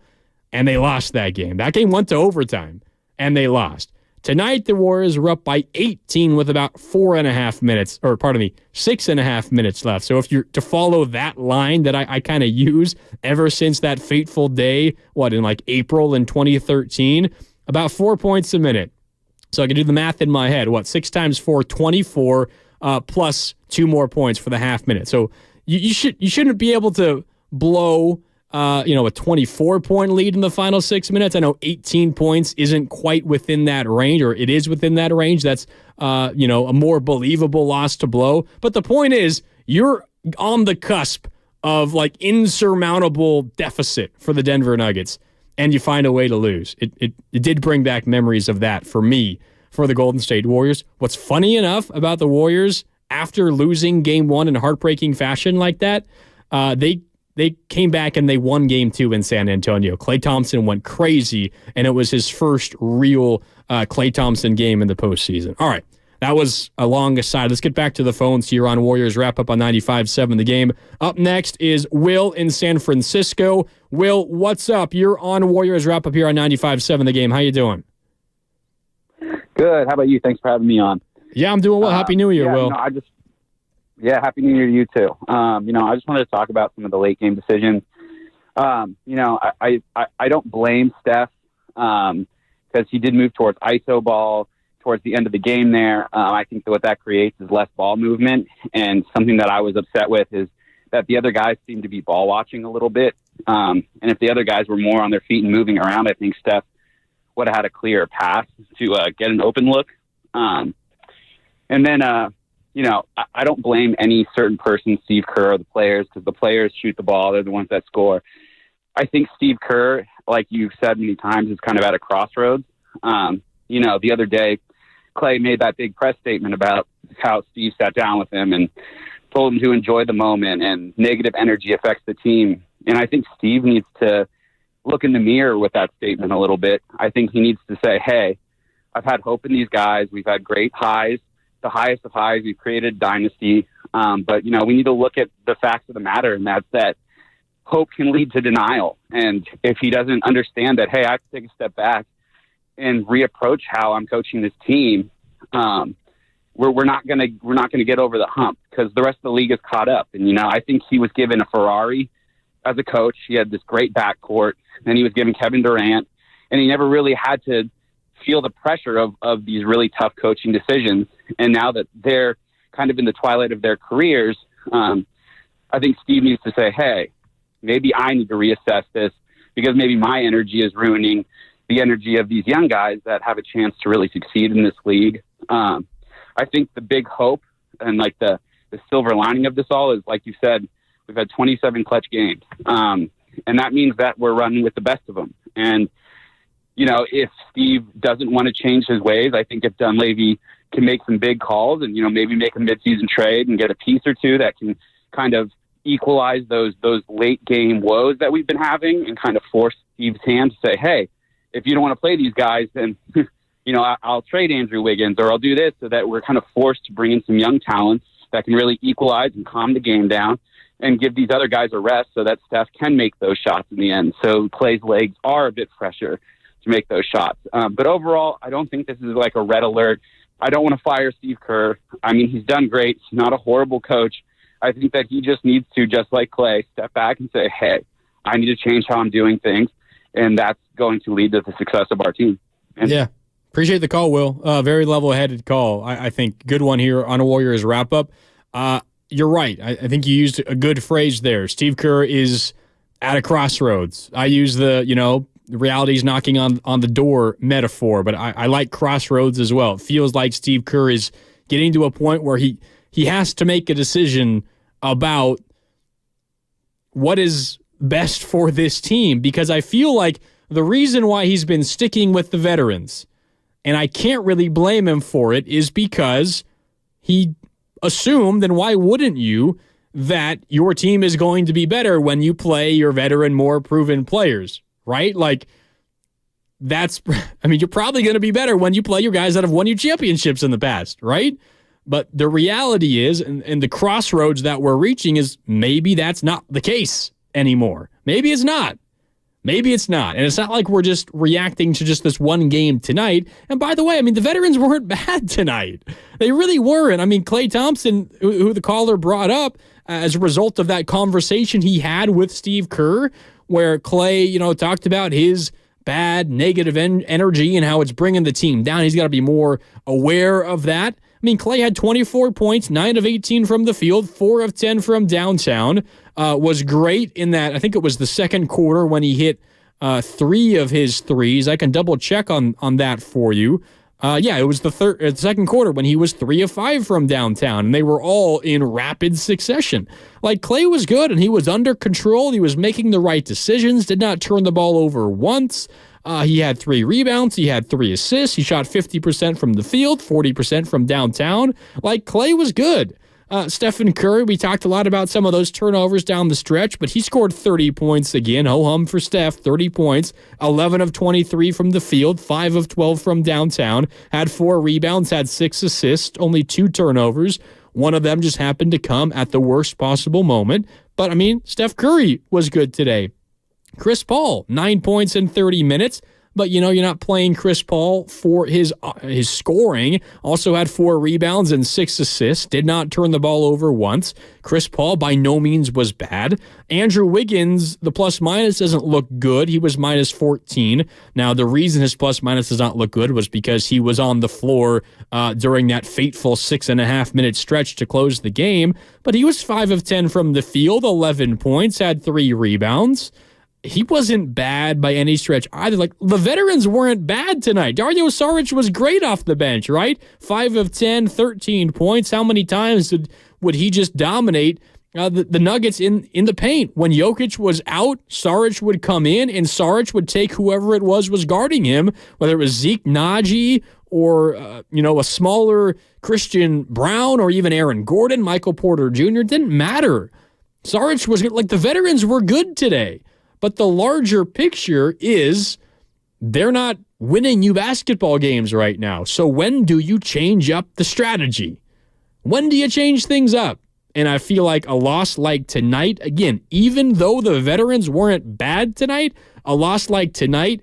and they lost that game. That game went to overtime, and they lost. Tonight, the Warriors were up by 18 with about 6.5 minutes left. So if you're to follow that line that I kind of use ever since that fateful day, in like April in 2013, about 4 points a minute. So I can do the math in my head. 6 times 4, 24, plus 2 more points for the half minute. So you shouldn't be able to blow a 24-point lead in the final 6 minutes. I know 18 points isn't quite within that range, or it is within that range. That's, a more believable loss to blow. But the point is, you're on the cusp of like insurmountable deficit for the Denver Nuggets, and you find a way to lose. It did bring back memories of that for me, for the Golden State Warriors. What's funny enough about the Warriors, after losing game 1 in heartbreaking fashion like that, they came back and they won game 2 in San Antonio. Klay Thompson went crazy, and it was his first real Klay Thompson game in the postseason. All right, that was a long aside. Let's get back to the phones here on Warriors Wrap-Up on 95.7 The Game. Up next is Will in San Francisco. Will, what's up? You're on Warriors Wrap-Up here on 95.7 The Game. How you doing? Good. How about you? Thanks for having me on. Yeah, I'm doing well. Happy New Year, Will. Happy New Year to you too. I just wanted to talk about some of the late game decisions. I don't blame Steph because he did move towards ISO ball towards the end of the game there. I think that what that creates is less ball movement, and something that I was upset with is that the other guys seem to be ball watching a little bit. And if the other guys were more on their feet and moving around, I think Steph would have had a clearer pass to get an open look. I don't blame any certain person, Steve Kerr or the players, because the players shoot the ball. They're the ones that score. I think Steve Kerr, like you've said many times, is kind of at a crossroads. The other day, Clay made that big press statement about how Steve sat down with him and told him to enjoy the moment, and negative energy affects the team. And I think Steve needs to look in the mirror with that statement a little bit. I think he needs to say, hey, I've had hope in these guys. We've had great highs. The highest of highs. We've created dynasty. But we need to look at the facts of the matter, and that's that hope can lead to denial. And if he doesn't understand that, hey, I have to take a step back and reapproach how I'm coaching this team, we're not gonna get over the hump, because the rest of the league is caught up. And I think he was given a Ferrari as a coach. He had this great backcourt, and he was given Kevin Durant, and he never really had to feel the pressure of these really tough coaching decisions. And now that they're kind of in the twilight of their careers, I think Steve needs to say, hey, maybe I need to reassess this, because maybe my energy is ruining the energy of these young guys that have a chance to really succeed in this league. I think the big hope and like the silver lining of this all is, like you said, we've had 27 clutch games. And that means that we're running with the best of them. And if Steve doesn't want to change his ways, I think if Dunleavy can make some big calls and, maybe make a midseason trade and get a piece or two that can kind of equalize those late game woes that we've been having and kind of force Steve's hand to say, hey, if you don't want to play these guys, then, I'll trade Andrew Wiggins or I'll do this, so that we're kind of forced to bring in some young talent that can really equalize and calm the game down and give these other guys a rest so that Steph can make those shots in the end. So Klay's legs are a bit fresher to make those shots. But overall, I don't think this is like a red alert. I don't want to fire Steve Kerr. I mean, he's done great. He's not a horrible coach. I think that he just needs to, just like Klay, step back and say, hey, I need to change how I'm doing things. And that's going to lead to the success of our team. Yeah. Appreciate the call, Will. Very level-headed call. I think good one here on a Warriors wrap-up. You're right. I think you used a good phrase there. Steve Kerr is at a crossroads. I use the, reality's knocking on the door metaphor, but I like crossroads as well. It feels like Steve Kerr is getting to a point where he has to make a decision about what is best for this team, because I feel like the reason why he's been sticking with the veterans, and I can't really blame him for it, is because he assumed, and why wouldn't you, that your team is going to be better when you play your veteran, more proven players, right? Like, you're probably going to be better when you play your guys that have won you championships in the past, right? But the reality is, and the crossroads that we're reaching is, maybe that's not the case anymore. Maybe it's not. Maybe it's not. And it's not like we're just reacting to just this one game tonight. And by the way, the veterans weren't bad tonight. They really weren't. Klay Thompson, who the caller brought up as a result of that conversation he had with Steve Kerr, where Klay, talked about his bad negative energy and how it's bringing the team down. He's got to be more aware of that. Klay had 24 points, 9 of 18 from the field, 4 of 10 from downtown. Was great in that. I think it was the second quarter when he hit 3 of his threes. I can double check on that for you. It was the second quarter when he was 3 of 5 from downtown, and they were all in rapid succession. Like, Klay was good, and he was under control. He was making the right decisions, did not turn the ball over once. He had 3 rebounds. He had 3 assists. He shot 50% from the field, 40% from downtown. Like, Klay was good. Stephen Curry, we talked a lot about some of those turnovers down the stretch, but he scored 30 points again. Ho-hum for Steph, 30 points, 11 of 23 from the field, 5 of 12 from downtown, had 4 rebounds, had 6 assists, only 2 turnovers. One of them just happened to come at the worst possible moment. But, Steph Curry was good today. Chris Paul, 9 points in 30 minutes. But, you're not playing Chris Paul for his scoring. Also had 4 rebounds and 6 assists. Did not turn the ball over once. Chris Paul by no means was bad. Andrew Wiggins, the plus-minus doesn't look good. He was minus 14. Now, the reason his plus-minus does not look good was because he was on the floor during that fateful 6.5-minute stretch to close the game. But he was 5 of 10 from the field, 11 points, had 3 rebounds. He wasn't bad by any stretch either. Like, the veterans weren't bad tonight. Dario Saric was great off the bench, right? 5 of 10, 13 points. How many times would he just dominate the Nuggets in the paint? When Jokic was out, Saric would come in, and Saric would take whoever it was guarding him, whether it was Zeke Naji or, a smaller Christian Brown or even Aaron Gordon, Michael Porter Jr. It didn't matter. Saric was good. Like, the veterans were good today. But the larger picture is they're not winning you basketball games right now. So when do you change up the strategy? When do you change things up? And I feel like a loss like tonight, again, even though the veterans weren't bad tonight, a loss like tonight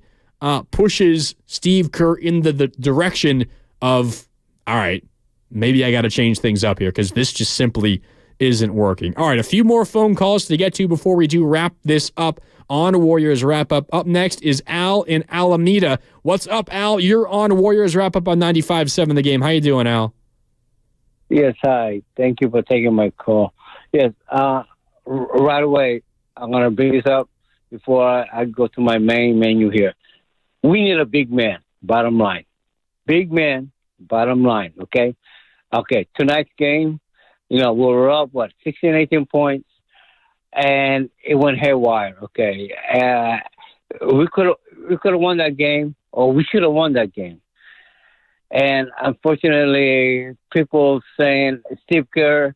pushes Steve Kerr in the direction of, all right, maybe I got to change things up here because this just simply isn't working. All right, a few more phone calls to get to before we do wrap this up on Warriors Wrap-Up. Up next is Al in Alameda. What's up, Al? You're on Warriors Wrap-Up on 95.7 The Game. How you doing, Al? Yes, hi. Thank you for taking my call. Yes, right away, I'm going to bring this up before I go to my main menu here. We need a big man, bottom line. Big man, bottom line, okay? Okay, tonight's game, we were up, 16, 18 points. And it went haywire. Okay, we could have won that game, or we should have won that game. And unfortunately, people saying Steve Kerr,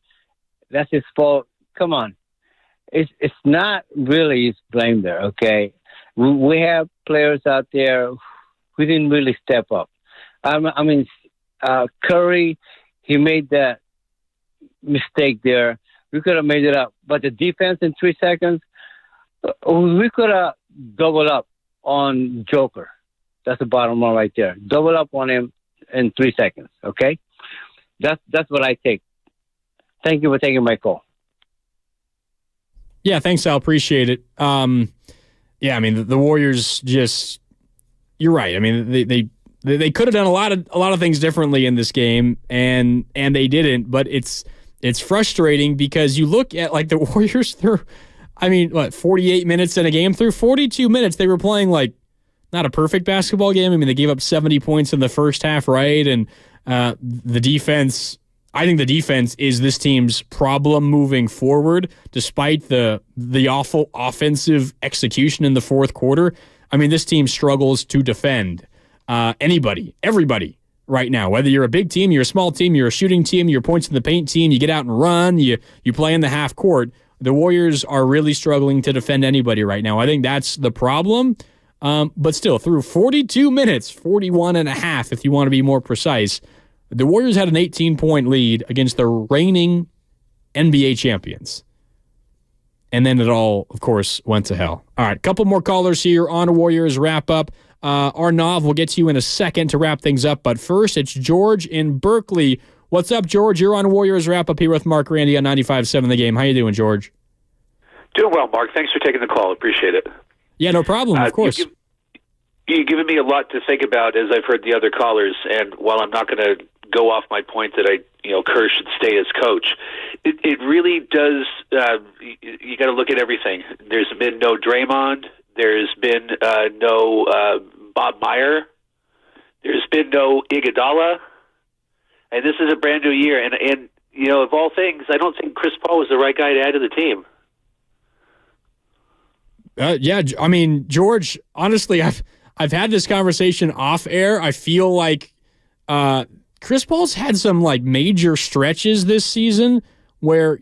that's his fault. Come on, it's not really his blame there. Okay, We have players out there who didn't really step up. Curry, he made that mistake there. We could have made it up. But the defense in 3 seconds, we could have doubled up on Joker. That's the bottom line right there. Double up on him in 3 seconds, okay? That's what I take. Thank you for taking my call. Yeah, thanks, Al. Appreciate it. Yeah, I mean, the Warriors just, you're right. I mean, they could have done a lot of things differently in this game, and they didn't. But it's frustrating because you look at like the Warriors through, 48 minutes in a game, through 42 minutes they were playing like not a perfect basketball game. I mean, they gave up 70 points in the first half, right? And the defense, I think the defense is this team's problem moving forward, despite the awful offensive execution in the fourth quarter. I mean, this team struggles to defend everybody right now. Whether you're a big team, you're a small team, you're a shooting team, you're a points in the paint team, you get out and run, you play in the half court. The Warriors are really struggling to defend anybody right now. I think that's the problem. But still, through 42 minutes, 41 and a half, if you want to be more precise, the Warriors had an 18-point lead against the reigning NBA champions. And then it all, of course, went to hell. All right, a couple more callers here on a Warriors wrap-up. Arnav, we'll get to you in a second to wrap things up. But first, it's George in Berkeley. What's up, George? You're on Warriors wrap-up here with Mark Randy on 95.7 The Game. How you doing, George? Doing well, Mark. Thanks for taking the call. Appreciate it. Yeah, no problem, of course. You've given me a lot to think about as I've heard the other callers, and while I'm not going to go off my point that Kerr should stay as coach, it really does. You got to look at everything. There's been no Draymond. There's been no Bob Meyer. There's been no Iguodala, and this is a brand new year. And of all things, I don't think Chris Paul was the right guy to add to the team. Yeah, I mean, George, honestly, I've had this conversation off air. I feel like Chris Paul's had some like major stretches this season where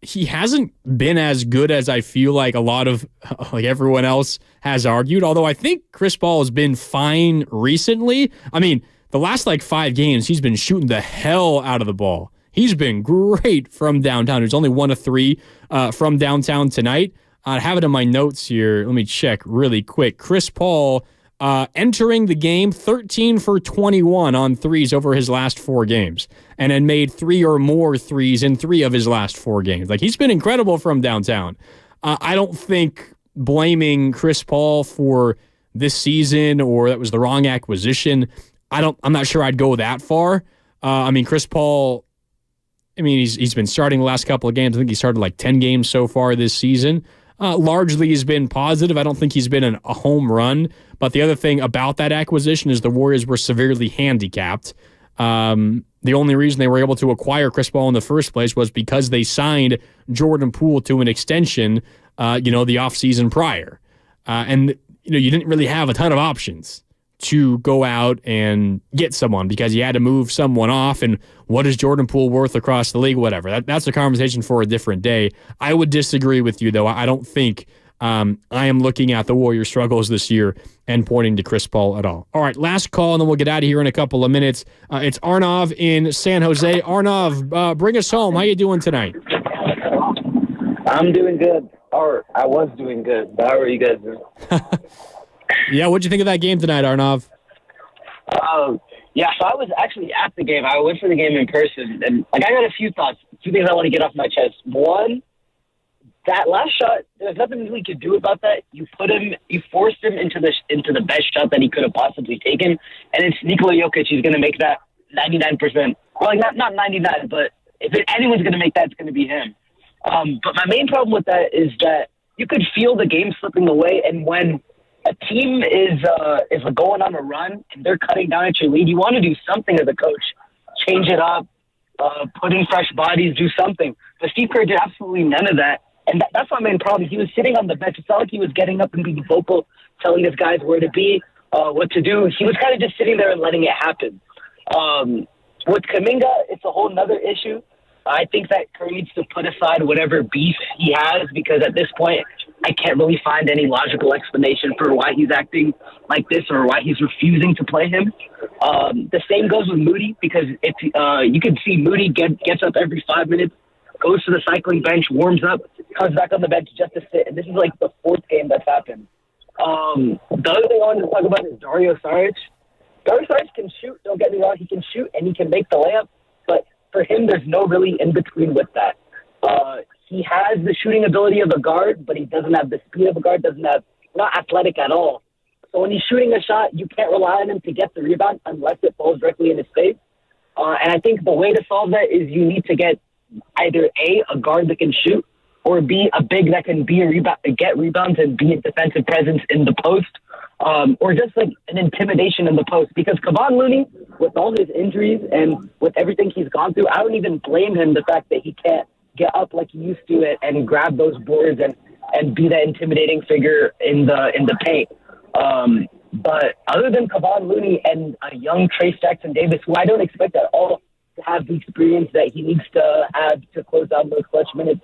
he hasn't been as good as I feel like a lot of like everyone else has argued. Although I think Chris Paul has been fine recently. I mean, the last like 5 games, he's been shooting the hell out of the ball. He's been great from downtown. There's only 1 of 3 from downtown tonight. I have it in my notes here. Let me check really quick. Chris Paul entering the game 13 for 21 on threes over his last 4 games, and then made 3 or more threes in 3 of his last 4 games. Like, he's been incredible from downtown. I don't think blaming Chris Paul for this season or that was the wrong acquisition. I'm not sure I'd go that far. Chris Paul, he's been starting the last couple of games. I think he started like 10 games so far this season. Largely has been positive. I don't think he's been a home run. But the other thing about that acquisition is the Warriors were severely handicapped. The only reason they were able to acquire Chris Paul in the first place was because they signed Jordan Poole to an extension, the offseason prior. And you didn't really have a ton of options to go out and get someone because you had to move someone off. And what is Jordan Poole worth across the league? Whatever. That's a conversation for a different day. I would disagree with you, though. I don't think I am looking at the Warriors' struggles this year and pointing to Chris Paul at all. All right, last call, and then we'll get out of here in a couple of minutes. It's Arnav in San Jose. Arnav, bring us home. How you doing tonight? I'm doing good. Or I was doing good. But how are you guys doing? Yeah, what'd you think of that game tonight, Arnav? So I was actually at the game. I went for the game in person, and I got a few thoughts, 2 things I want to get off my chest. One, that last shot, there's nothing really to do about that. You forced him into the best shot that he could have possibly taken, and it's Nikola Jokic. He's going to make that 99%. Well, not 99, but if anyone's going to make that, it's going to be him. But my main problem with that is that you could feel the game slipping away, and when a team is going on a run and they're cutting down at your lead, you want to do something as a coach. Change it up, put in fresh bodies, do something. But Steve Kerr did absolutely none of that. And that's my main problem. He was sitting on the bench. It's not like he was getting up and being vocal, telling his guys where to be, what to do. He was kind of just sitting there and letting it happen. With Kuminga, it's a whole nother issue. I think that Kerr needs to put aside whatever beef he has because at this point, I can't really find any logical explanation for why he's acting like this or why he's refusing to play him. The same goes with Moody, because if you can see Moody gets up every 5 minutes, goes to the cycling bench, warms up, comes back on the bench just to sit. And this is like the fourth game that's happened. The other thing I wanted to talk about is Dario Saric. Dario Saric can shoot, don't get me wrong, he can shoot and he can make the layup, but for him there's no really in-between with that. He has the shooting ability of a guard, but he doesn't have the speed of a guard, not athletic at all. So when he's shooting a shot, you can't rely on him to get the rebound unless it falls directly in his face. And I think the way to solve that is you need to get either A, guard that can shoot, or B, a big that can get rebounds and be a defensive presence in the post, or just like an intimidation in the post. Because Kevon Looney, with all his injuries and with everything he's gone through, I don't even blame him the fact that he can't get up like he used to and grab those boards and be that intimidating figure in the paint. But other than Kevon Looney and a young Trace Jackson Davis, who I don't expect at all to have the experience that he needs to have to close out those clutch minutes.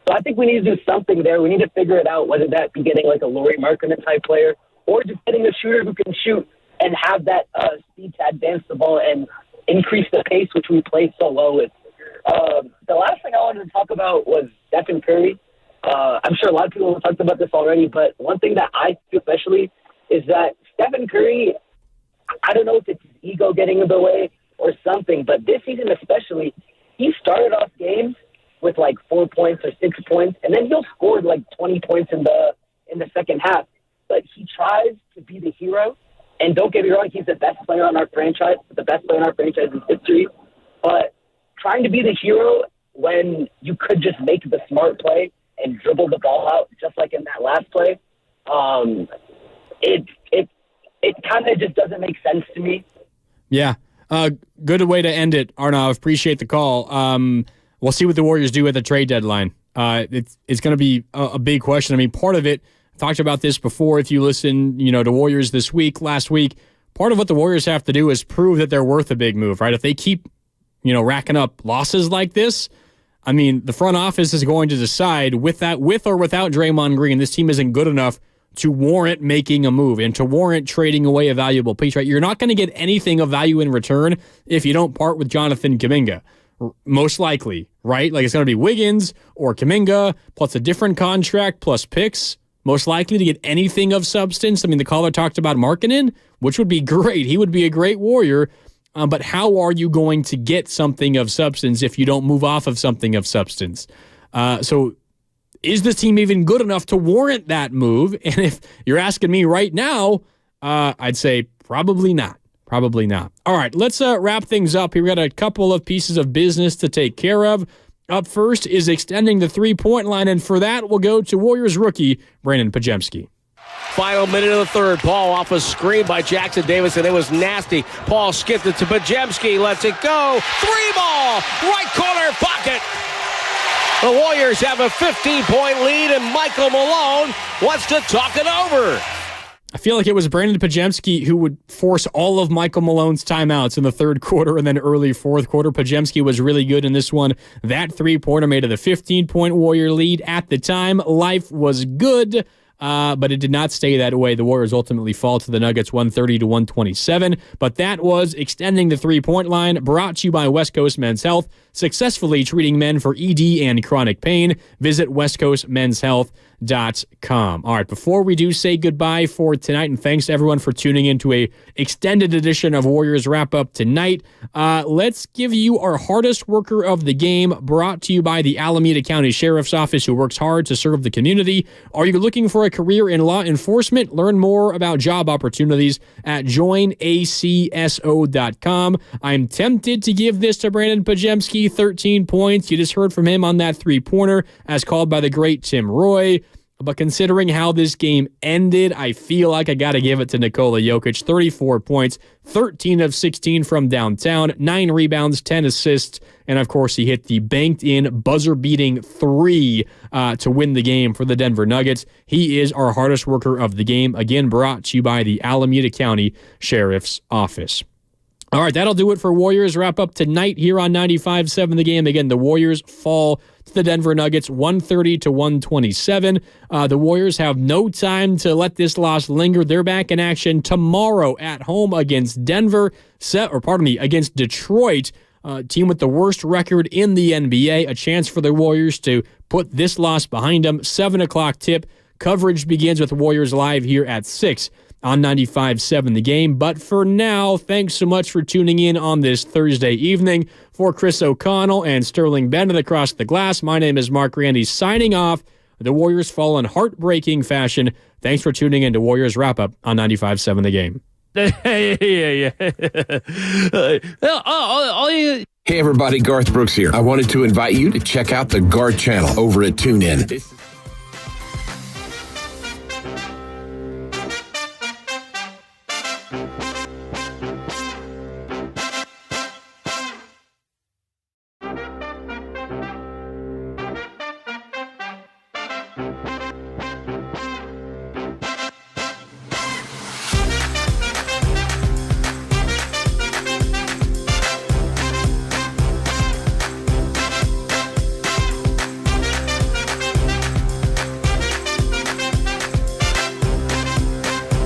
So I think we need to do something there. We need to figure it out, whether that be getting like a Lauri Markkanen type player or just getting a shooter who can shoot and have that speed to advance the ball and increase the pace, which we play so low with. The last thing I wanted to talk about was Stephen Curry. I'm sure a lot of people have talked about this already, but one thing that I feel especially is that Stephen Curry, I don't know if it's his ego getting in the way or something, but this season especially, he started off games with like 4 points or 6 points, and then he'll score like 20 points in the second half. But he tries to be the hero, and don't get me wrong, he's the best player on our franchise, the best player in our franchise's history. But trying to be the hero when you could just make the smart play and dribble the ball out, just like in that last play, it kind of just doesn't make sense to me. Yeah. Good way to end it, Arnav. Appreciate the call. We'll see what the Warriors do at the trade deadline. It's going to be a big question. I mean, part of it, I talked about this before. If you listen, to Warriors this week, last week, part of what the Warriors have to do is prove that they're worth a big move, right? If they keep, racking up losses like this, I mean, the front office is going to decide with or without Draymond Green, this team isn't good enough to warrant making a move and to warrant trading away a valuable piece, right? You're not going to get anything of value in return if you don't part with Jonathan Kuminga, most likely, right? Like it's going to be Wiggins or Kuminga plus a different contract plus picks, most likely to get anything of substance. I mean, the caller talked about Markkanen, which would be great. He would be a great Warrior. But how are you going to get something of substance if you don't move off of something of substance? So is this team even good enough to warrant that move? And if you're asking me right now, I'd say probably not. Probably not. All right, let's wrap things up. We've got a couple of pieces of business to take care of. Up first is extending the three-point line, and for that, we'll go to Warriors rookie Brandon Pajemski. Final minute of the third. Paul off a screen by Jackson Davis, and it was nasty. Paul skipped it to Pajemski, lets it go. Three ball, right corner pocket. The Warriors have a 15-point lead, and Michael Malone wants to talk it over. I feel like it was Brandon Pajemski who would force all of Michael Malone's timeouts in the third quarter and then early fourth quarter. Pajemski was really good in this one. That three-pointer made it a 15-point Warrior lead at the time. Life was good. But it did not stay that way. The Warriors ultimately fall to the Nuggets 130-127. But that was extending the three-point line, brought to you by West Coast Men's Health, successfully treating men for ED and chronic pain. Visit westcoastmenshealth.com. All right, before we do say goodbye for tonight, and thanks to everyone for tuning in to a extended edition of Warriors Wrap-Up tonight, let's give you our hardest worker of the game, brought to you by the Alameda County Sheriff's Office, who works hard to serve the community. Are you looking for a career in law enforcement? Learn more about job opportunities at joinacso.com. I'm tempted to give this to Brandon Pajemski, 13 points. You just heard from him on that three-pointer, as called by the great Tim Roy. But considering how this game ended, I feel like I got to give it to Nikola Jokic. 34 points, 13 of 16 from downtown, 9 rebounds, 10 assists, and of course he hit the banked-in, buzzer-beating three to win the game for the Denver Nuggets. He is our hardest worker of the game, again brought to you by the Alameda County Sheriff's Office. All right, that'll do it for Warriors wrap up tonight here on 95.7 The Game. Again, the Warriors fall to the Denver Nuggets 130-127. The Warriors have no time to let this loss linger. They're back in action tomorrow at home against against Detroit, team with the worst record in the NBA. A chance for the Warriors to put this loss behind them. 7 o'clock tip. Coverage begins with Warriors Live here at 6 on 95.7 The Game. But for now, thanks so much for tuning in on this Thursday evening. For Chris O'Connell and Sterling Bennett across the glass, my name is Mark Randy signing off. The Warriors fall in heartbreaking fashion. Thanks for tuning in to Warriors Wrap-Up on 95.7 The Game. Hey everybody, Garth Brooks here. I wanted to invite you to check out the Garth channel over at TuneIn.